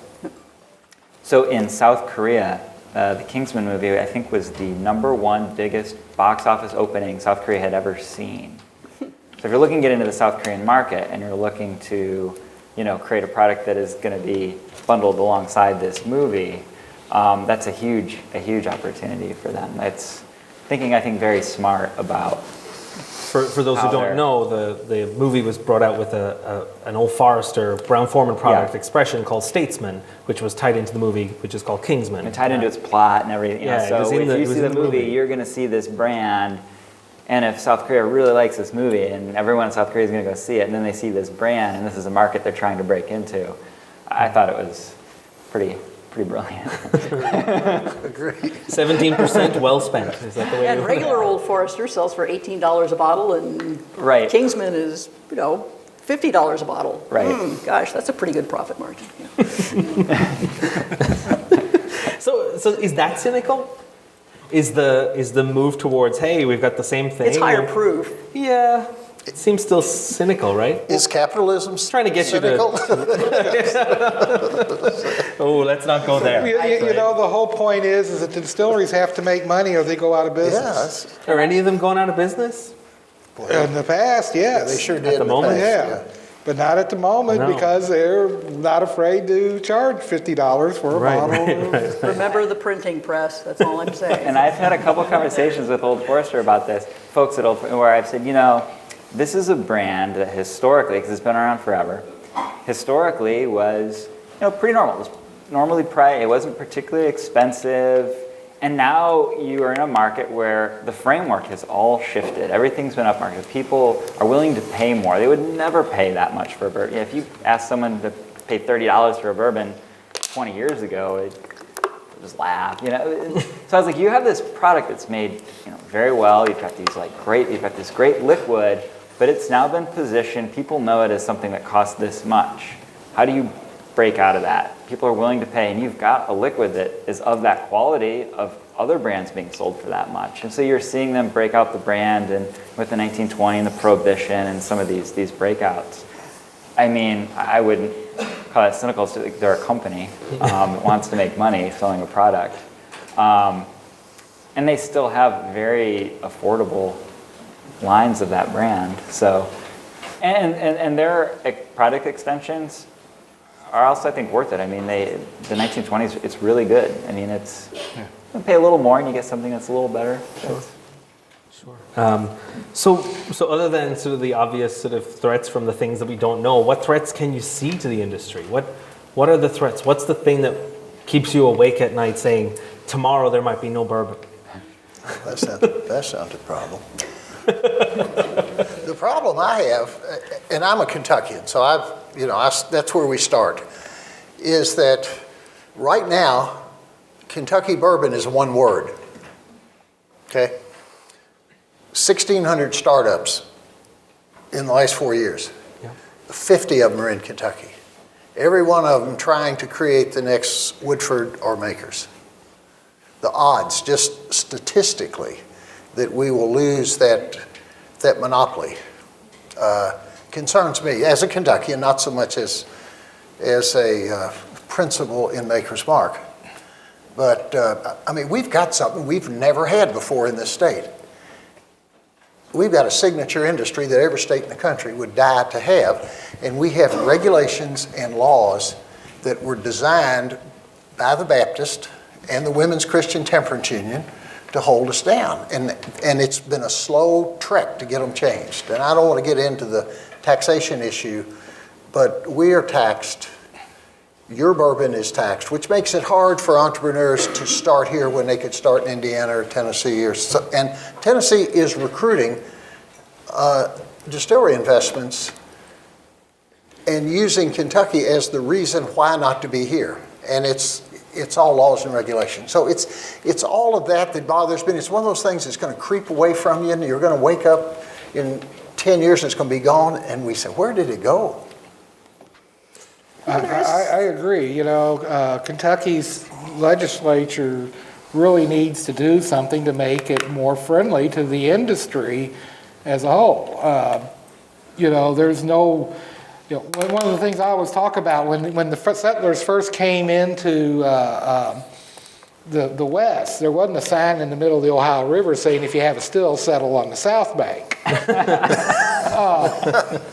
So in South Korea, the Kingsman movie, I think, was the #1 biggest box office opening South Korea had ever seen. So if you're looking to get into the South Korean market and you're looking to, create a product that is going to be bundled alongside this movie, that's a huge opportunity for them. It's thinking, I think, very smart about. For those who don't know, the movie was brought out with an Old Forester Brown-Forman product expression called Statesman, which was tied into the movie, which is called Kingsman. And tied into its plot and everything. So if you see the movie, movie, you're going to see this brand. And if South Korea really likes this movie, and everyone in South Korea is going to go see it, and then they see this brand, and this is a market they're trying to break into, I thought it was pretty pretty brilliant. Agree. 17% well spent. Is that the way? And regular Old Forester sells for $18 a bottle, and Right. Kingsman is, $50 a bottle. Right. Gosh, that's a pretty good profit margin. So is that cynical? Is the move towards, hey, we've got the same thing? It's higher proof. Yeah. It seems still cynical, right? Is capitalism Trying to get you to- cynical? Oh, let's not go there. The whole point is that the distilleries have to make money or they go out of business. Yes. Are any of them going out of business? In the past, yes. They sure did the in the moment, past, Yeah. But not at the moment No. because they're not afraid to charge $50 for a bottle. Remember the printing press, that's all I'm saying. And I've had a couple of conversations with Old Forester about this, folks at where I've said, this is a brand that historically, because it's been around forever, historically was, pretty normal. It was normally priced, it wasn't particularly expensive, and now you are in a market where the framework has all shifted. Everything's been upmarket. People are willing to pay more. They would never pay that much for a bourbon. If you asked someone to pay $30 for a bourbon 20 years ago, they'd just laugh. So I was like, you have this product that's made very well. You've got this great liquid, but it's now been positioned. People know it as something that costs this much. How do you break out of that? People are willing to pay, and you've got a liquid that is of that quality of other brands being sold for that much. And so you're seeing them break out the brand, and with the 1920 and the Prohibition and some of these breakouts. I mean, I wouldn't call it cynical. They're a company that wants to make money selling a product. And they still have very affordable lines of that brand. So, and their product extensions are also, I think, worth it. I mean, the 1920s, it's really good. I mean, you pay a little more and you get something that's a little better. Sure. So other than sort of the obvious sort of threats from the things that we don't know, what threats can you see to the industry? What are the threats? What's the thing that keeps you awake at night saying, tomorrow there might be no bourbon? That's not the problem. The problem I have, and I'm a Kentuckian, so that's where we start, is that right now, Kentucky bourbon is one word. Okay? 1,600 startups in the last 4 years. Yeah. 50 of them are in Kentucky. Every one of them trying to create the next Woodford or Makers. The odds, just statistically, that we will lose that monopoly concerns me as a Kentuckian, not so much as a principal in Maker's Mark. But I mean, we've got something we've never had before in this state. We've got a signature industry that every state in the country would die to have, and we have regulations and laws that were designed by the Baptist and the Women's Christian Temperance Union to hold us down. And it's been a slow trek to get them changed. And I don't want to get into the taxation issue, but we are taxed. Your bourbon is taxed, which makes it hard for entrepreneurs to start here when they could start in Indiana or Tennessee. And Tennessee is recruiting distillery investments and using Kentucky as the reason why not to be here. And it's all laws and regulations. So it's all of that bothers me. It's one of those things that's going to creep away from you, and you're going to wake up in 10 years and it's going to be gone. And we say, where did it go? I agree. Kentucky's legislature really needs to do something to make it more friendly to the industry as a whole. There's no... one of the things I always talk about when the settlers first came into the West, there wasn't a sign in the middle of the Ohio River saying if you have a still, settle on the South Bank.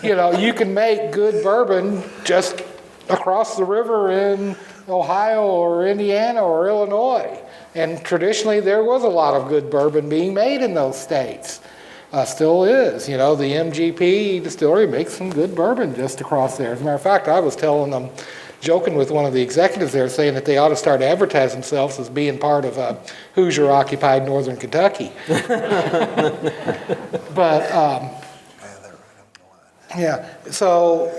You can make good bourbon just across the river in Ohio or Indiana or Illinois. And traditionally there was a lot of good bourbon being made in those states. Still is. The MGP distillery makes some good bourbon just across there. As a matter of fact, I was telling them, joking with one of the executives there, saying that they ought to start advertising themselves as being part of Hoosier-occupied northern Kentucky. But, yeah, so,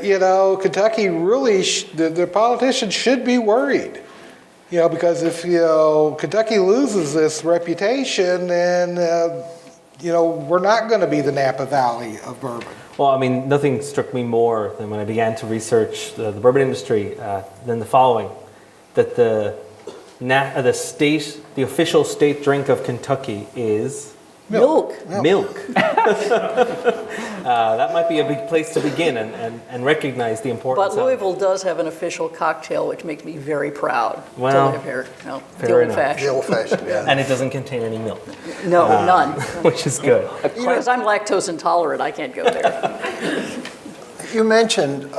Kentucky really, the politicians should be worried. because if, Kentucky loses this reputation, then, we're not going to be the Napa Valley of bourbon. Well, I mean, nothing struck me more than when I began to research the bourbon industry than the following: that the official state drink of Kentucky is Milk. milk. That might be a big place to begin and recognize the importance. But Louisville does have an official cocktail, which makes me very proud Well, to live here. No, the fair old enough. The fashioned. old-fashioned, yeah. and it doesn't contain any milk, No, none. which is good. Because I'm lactose intolerant, I can't go there. You mentioned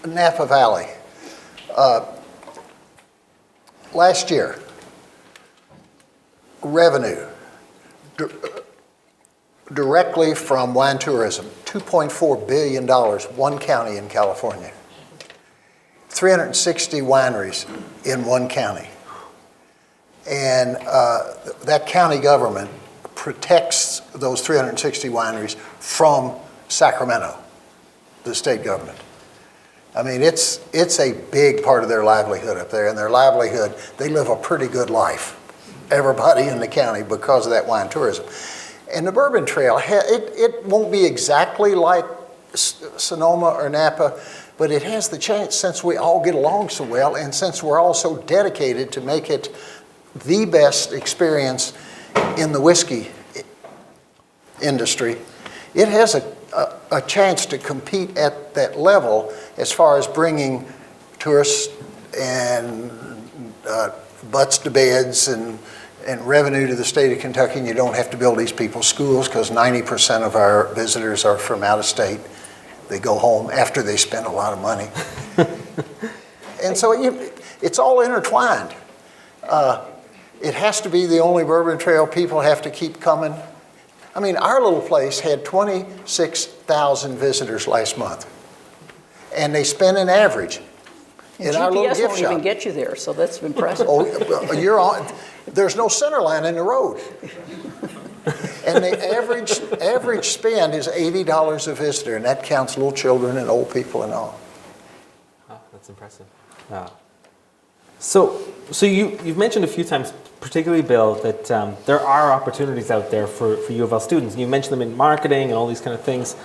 Napa Valley. Last year, revenue directly from wine tourism, $2.4 billion, one county in California. 360 wineries in one county. And that county government protects those 360 wineries from Sacramento, the state government. I mean, it's a big part of their livelihood up there, and their livelihood, they live a pretty good life, everybody in the county, because of that wine tourism. And the Bourbon Trail, it won't be exactly like Sonoma or Napa, but it has the chance, since we all get along so well, and since we're all so dedicated to make it the best experience in the whiskey industry, it has a chance to compete at that level as far as bringing tourists and butts to beds and revenue to the state of Kentucky. And you don't have to build these people's schools, because 90% of our visitors are from out of state. They go home after they spend a lot of money. And so it's all intertwined. It has to be the only Bourbon Trail. People have to keep coming. I mean, our little place had 26,000 visitors last month. And they spend an average in our little GPS gift won't shop. even get you there, so that's impressive. Oh, you're on. There's no center line in the road. And the average spend is $80 a visitor, and that counts little children and old people and all. Oh, that's impressive. So you've mentioned a few times, particularly Bill, that there are opportunities out there for U of L students. You mentioned them in marketing and all these kind of things.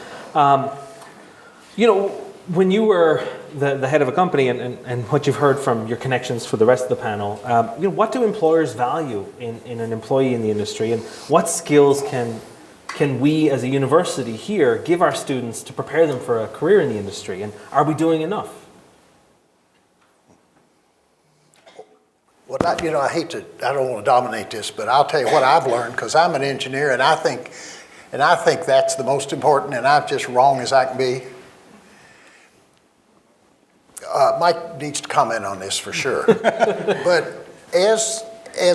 When you were the head of a company and what you've heard from your connections for the rest of the panel, what do employers value in an employee in the industry, and what skills can we as a university here give our students to prepare them for a career in the industry, and are we doing enough? Well, I don't want to dominate this, but I'll tell you what I've learned, because I'm an engineer, and I think that's the most important, and I'm just wrong as I can be. Mike needs to comment on this for sure. But as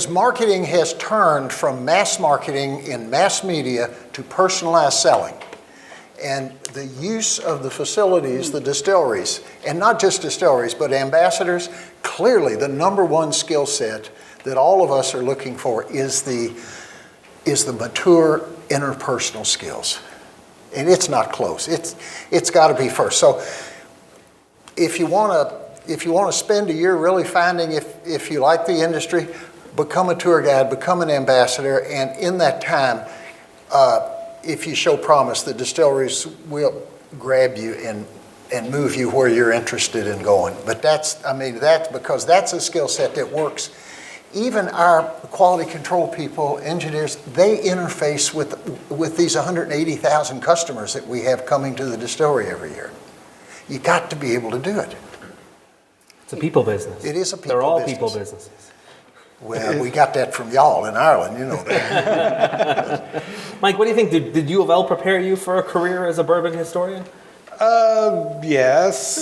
marketing has turned from mass marketing in mass media to personalized selling, and the use of the facilities, the distilleries, and not just distilleries, but ambassadors, clearly the number one skill set that all of us are looking for is the mature interpersonal skills. And it's not close. It's got to be first. So if you want to spend a year really finding if you like the industry, become a tour guide, become an ambassador, and in that time, if you show promise, the distilleries will grab you and move you where you're interested in going. But that's because that's a skill set that works. Even our quality control people, engineers, they interface with these 180,000 customers that we have coming to the distillery every year. You got to be able to do it. It's a people business. It is a people business. They're all people businesses. Well, we got that from y'all in Ireland, you know that. Mike, what do you think? Did U of L prepare you for a career as a bourbon historian? Yes.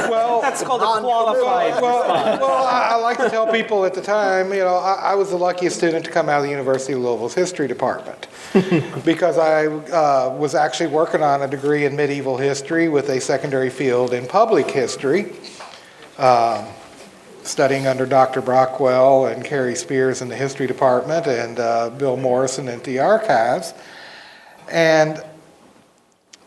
Well, That's called a qualified response. Well, I like to tell people at the time, I was the luckiest student to come out of the University of Louisville's history department because I was actually working on a degree in medieval history with a secondary field in public history, studying under Dr. Brockwell and Carrie Spears in the history department and Bill Morrison at the archives. And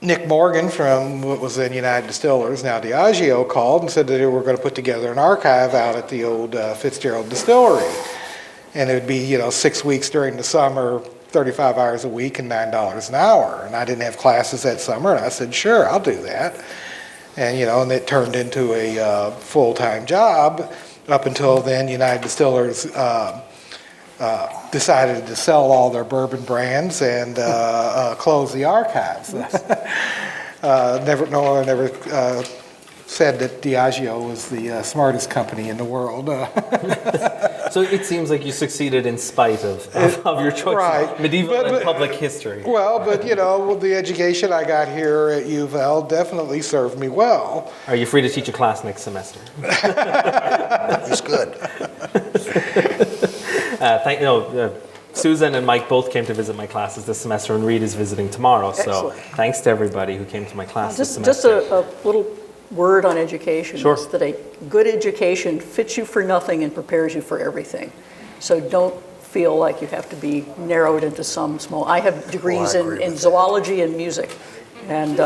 Nick Morgan from what was then United Distillers, now Diageo, called and said that they were going to put together an archive out at the old Fitzgerald Distillery. And it would be, 6 weeks during the summer, 35 hours a week and $9 an hour. And I didn't have classes that summer, and I said, sure, I'll do that. And, and it turned into a full-time job. Up until then, United Distillers decided to sell all their bourbon brands and close the archives. No one ever said that Diageo was the smartest company in the world. So it seems like you succeeded in spite of your choice right. of medieval and public history. Well, but the education I got here at UVL definitely served me well. Are you free to teach a class next semester? It's good. Susan and Mike both came to visit my classes this semester, and Reid is visiting tomorrow. So Excellent. thanks to everybody who came to my class this Just semester. a little word on education. Sure. Is that a good education fits you for nothing and prepares you for everything. So don't feel like you have to be narrowed into some small. I have degrees in zoology and music, and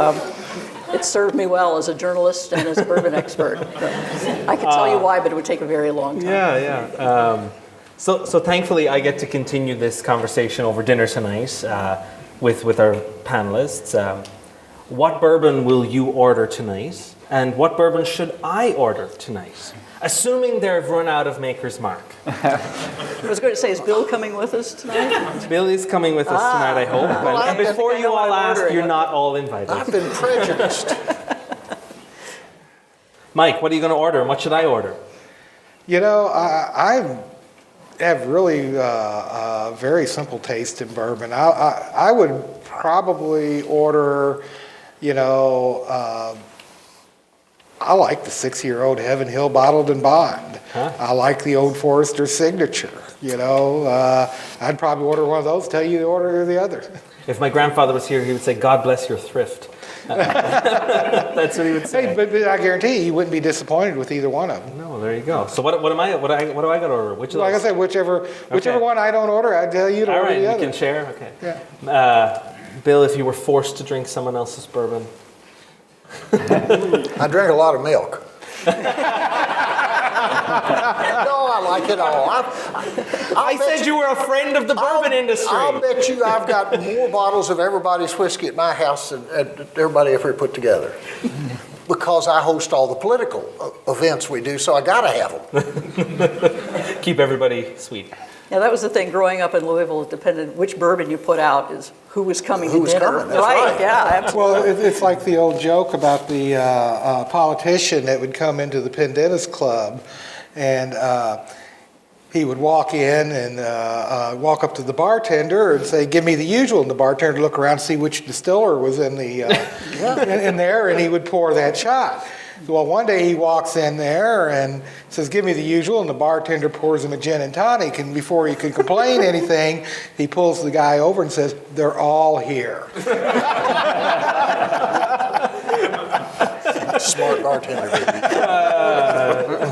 it served me well as a journalist and as a bourbon expert. I could tell you why, but it would take a very long time. Yeah. So thankfully, I get to continue this conversation over dinner tonight with our panelists. What bourbon will you order tonight? And what bourbon should I order tonight? Assuming they've run out of Maker's Mark. I was going to say, is Bill coming with us tonight? Bill is coming with us tonight, I hope. And before you all ask, you're not all invited. I've been prejudiced. Mike, what are you going to order? And what should I order? I have really very simple taste in bourbon. I would probably order, I like the 6-year-old Heaven Hill Bottled and Bond. Huh? I like the Old Forester Signature. I'd probably order one of those, tell you to order the other. If my grandfather was here, he would say, God bless your thrift. That's what he would say. Hey, but I guarantee you wouldn't be disappointed with either one of them. No, there you go. So what do I got to order? Which of those? Like I said, whichever one I don't order, I'd tell you to All order right, the other. you can share? Okay. Yeah. Bill, if you were forced to drink someone else's bourbon? I drink a lot of milk. No, I like it all. I said you were a friend of the bourbon industry. I'll bet you I've got more bottles of everybody's whiskey at my house than everybody ever put together. Because I host all the political events we do, so I gotta have them. Keep everybody sweet. Yeah, that was the thing growing up in Louisville. It depended which bourbon you put out is who was coming to dinner. Coming, that's right. Yeah, absolutely. Well, it's like the old joke about the politician that would come into the Panelist Club, and he would walk in and walk up to the bartender and say, "Give me the usual." And the bartender would look around and see which distiller was in the in there, and he would pour that shot. Well, one day he walks in there and says, "Give me the usual," and the bartender pours him a gin and tonic, and before he could complain anything, he pulls the guy over and says, "They're all here." Smart bartender, baby.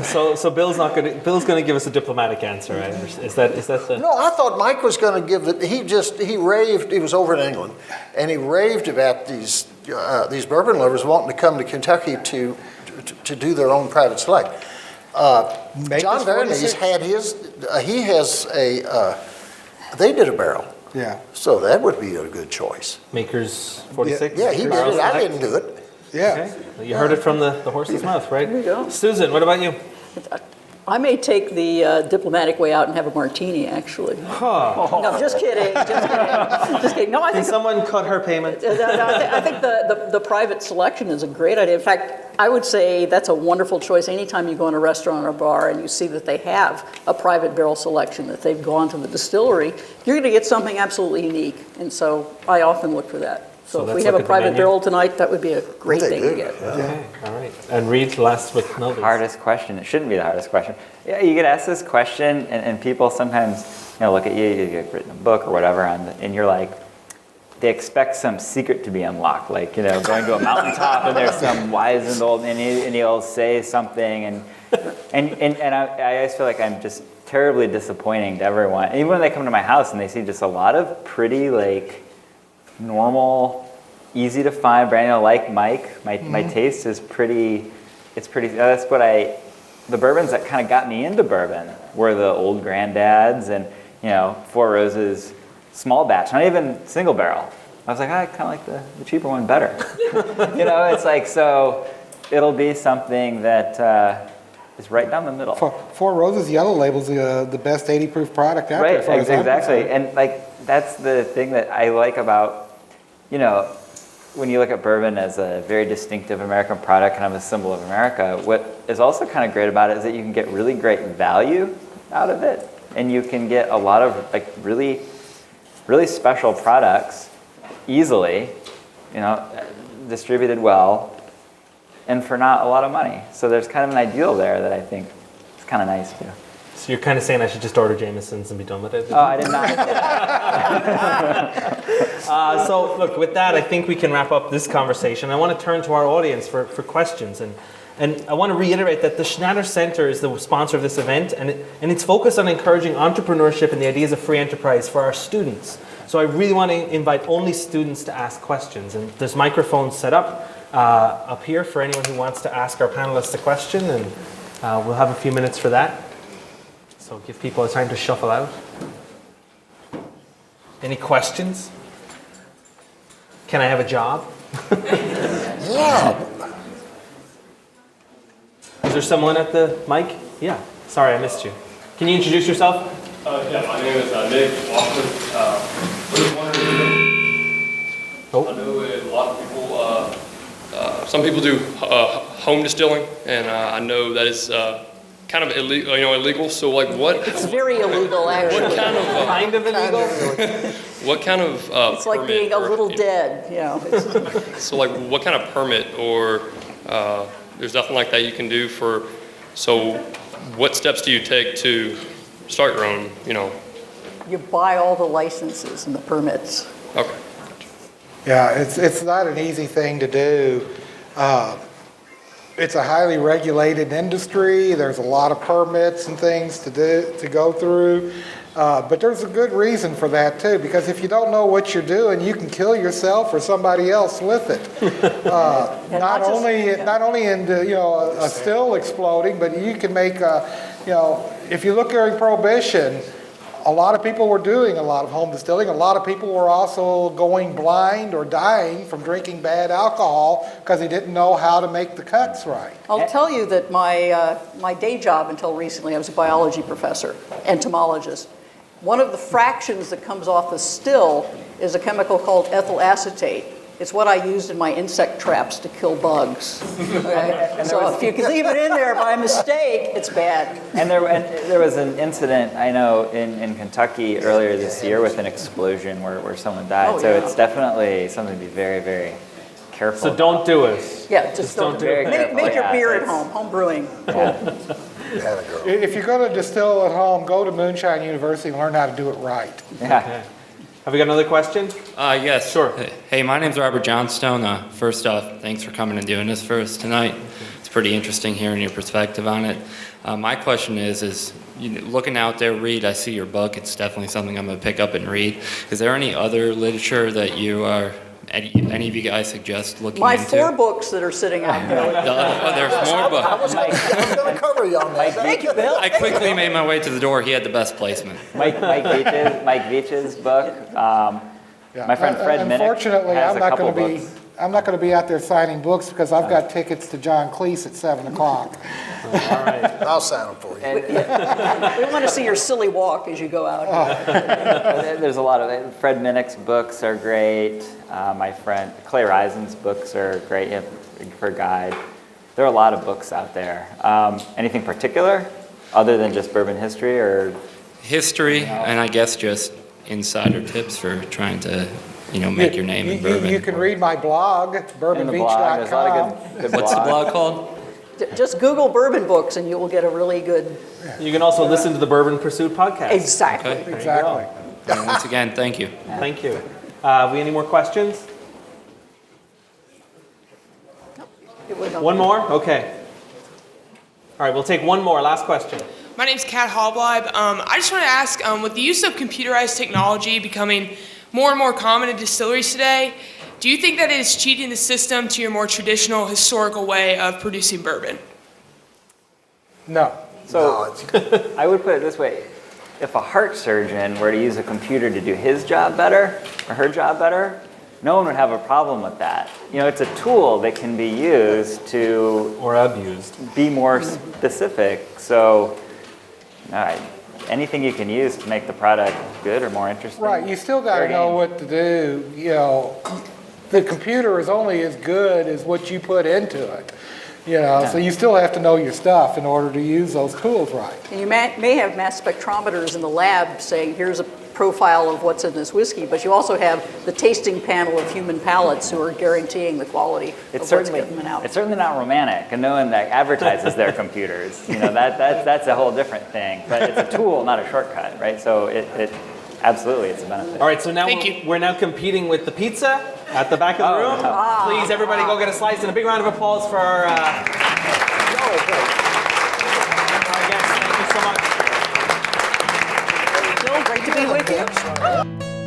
So Bill's going to give us a diplomatic answer, right? Is that the? No, I thought Mike was going to give it. He raved. He was over in England, and he raved about these bourbon lovers wanting to come to Kentucky to do their own private select. John Veronese had his. He has a. They did a barrel. Yeah. So that would be a good choice. Maker's 46. Yeah, he did it. I didn't do it. Yeah. Okay. You heard it from the horse's mouth, right? There you go. Susan, what about you? I may take the diplomatic way out and have a martini, actually. Huh. No, just kidding. Just kidding. No, I Can think someone cut her payment? I think the private selection is a great idea. In fact, I would say that's a wonderful choice. Anytime you go in a restaurant or a bar and you see that they have a private barrel selection, that they've gone to the distillery, you're going to get something absolutely unique. And so I often look for that. So if we let's have look a at the private menu. barrel tonight, that would be a great They thing do. to get. Okay, all right. And Reid, last but not least. Hardest question. It shouldn't be the hardest question. Yeah, you get asked this question, and people sometimes look at you get written a book or whatever, and you're like, they expect some secret to be unlocked, like going to a mountaintop and there's some wise and old, and he'll say something, and I always feel like I'm just terribly disappointing to everyone. And even when they come to my house and they see just a lot of pretty normal easy to find brand. Like Mike, my taste is pretty. It's pretty. That's what the bourbons that kind of got me into bourbon were the old granddads and Four Roses small batch, not even single barrel. I was like, I kind of like the cheaper one better. It's like, so it'll be something that is right down the middle. Four Roses Yellow Label's the best 80 proof product out there. Right, exactly. And like that's the thing that I like about, when you look at bourbon as a very distinctive American product, kind of a symbol of America, what is also kind of great about it is that you can get really great value out of it. And you can get a lot of like really, really special products easily, distributed well, and for not a lot of money. So there's kind of an ideal there that I think is kind of nice too. So you're kind of saying I should just order Jameson's and be done with it? Oh, I did not. So look, with that, I think we can wrap up this conversation. I want to turn to our audience for questions. And I want to reiterate that the Schnatter Center is the sponsor of this event, and it's focused on encouraging entrepreneurship and the ideas of free enterprise for our students. So I really want to invite only students to ask questions. And there's microphones set up here for anyone who wants to ask our panelists a question, and we'll have a few minutes for that. So give people time to shuffle out. Any questions? Can I have a job? Yeah. Is there someone at the mic? Yeah. Sorry, I missed you. Can you introduce yourself? Yeah, my name is Nick Walker. I was wondering, I know a lot of people, some people do home distilling, and I know that is kind of illegal. So, like, what? It's very illegal, actually. What kind of illegal? what kind of It's like being a little dead, So, like, what kind of permit or there's nothing like that you can do for? So, what steps do you take to start your own? You buy all the licenses and the permits. Okay. Yeah, it's not an easy thing to do. It's a highly regulated industry. There's a lot of permits and things to go through. But there's a good reason for that too, because if you don't know what you're doing, you can kill yourself or somebody else with it. Not only into a still exploding, but you can make if you look during Prohibition, a lot of people were doing a lot of home distilling. A lot of people were also going blind or dying from drinking bad alcohol because they didn't know how to make the cuts right. I'll tell you that my day job until recently, I was a biology professor, entomologist. One of the fractions that comes off the still is a chemical called ethyl acetate. It's what I used in my insect traps to kill bugs. Okay? So if you leave it in there by mistake, it's bad. And there was an incident, I know, in Kentucky earlier this year with an explosion where someone died. So it's definitely something to be very, very careful So don't do it. Yeah, just don't do it. Make your beer at home brewing. Yeah. If you're going to distill at home, go to Moonshine University and learn how to do it right. Yeah. Okay. Have we got another question? Yes. Sure. Hey, my name's Robert Johnstone. First off, thanks for coming and doing this for us tonight. It's pretty interesting hearing your perspective on it. My question is looking out there, Reid, I see your book. It's definitely something I'm going to pick up and read. Is there any other literature that you are, any of you guys suggest looking My into? 4 books that are sitting out there. There's more books. I was going to cover you on that. Thank you, Bill. I quickly made my way to the door. He had the best placement. Mike Veach's book. My friend Fred Minnick Unfortunately, has I'm a not couple going to books. I'm not going to be out there signing books because I've got tickets to John Cleese at 7 o'clock. All right. I'll sign them for you. We want to see your silly walk as you go out. There's a lot of Fred Minnick's books are great. My friend Clay Reisen's books are great for a guide. There are a lot of books out there. Anything particular other than just bourbon history or? History, and I guess just insider tips for trying to, make your name in bourbon. You can read my blog, In the blog, there's a lot bourbonbeach.com. of good What's the blogs. blog called? Just Google bourbon books and you will get a really good. You can also listen to the Bourbon Pursuit podcast. Exactly. Okay. Exactly. And once again, thank you. Thank you. Have we any more questions? One more? Okay. All right, we'll take one more. Last question. My name's Kat Hobleib. I just want to ask, with the use of computerized technology becoming more and more common in distilleries today, do you think that it is cheating the system to your more traditional historical way of producing bourbon? No. So I would put it this way. If a heart surgeon were to use a computer to do his job better or her job better, no one would have a problem with that. You know, it's a tool that can be used to Or abused. be more specific. So anything you can use to make the product good or more interesting. Right, you still got to fair know game. what to do. You know, the computer is only as good as what you put into it. You know, so you still have to know your stuff in order to use those tools right. And you may have mass spectrometers in the lab saying, here's a profile of what's in this whiskey, but you also have the tasting panel of human palates who are guaranteeing the quality of what's coming out. It's certainly not romantic, and no one that advertises their computers. You know, that's a whole different thing. But it's a tool, not a shortcut, right? So it absolutely, it's a benefit. All right, so now Thank you. we're now competing with the pizza at the back of the room. no. Please, everybody, go get a slice, and a big round of applause for our guests. Thank you so much. Bill, great to be with you.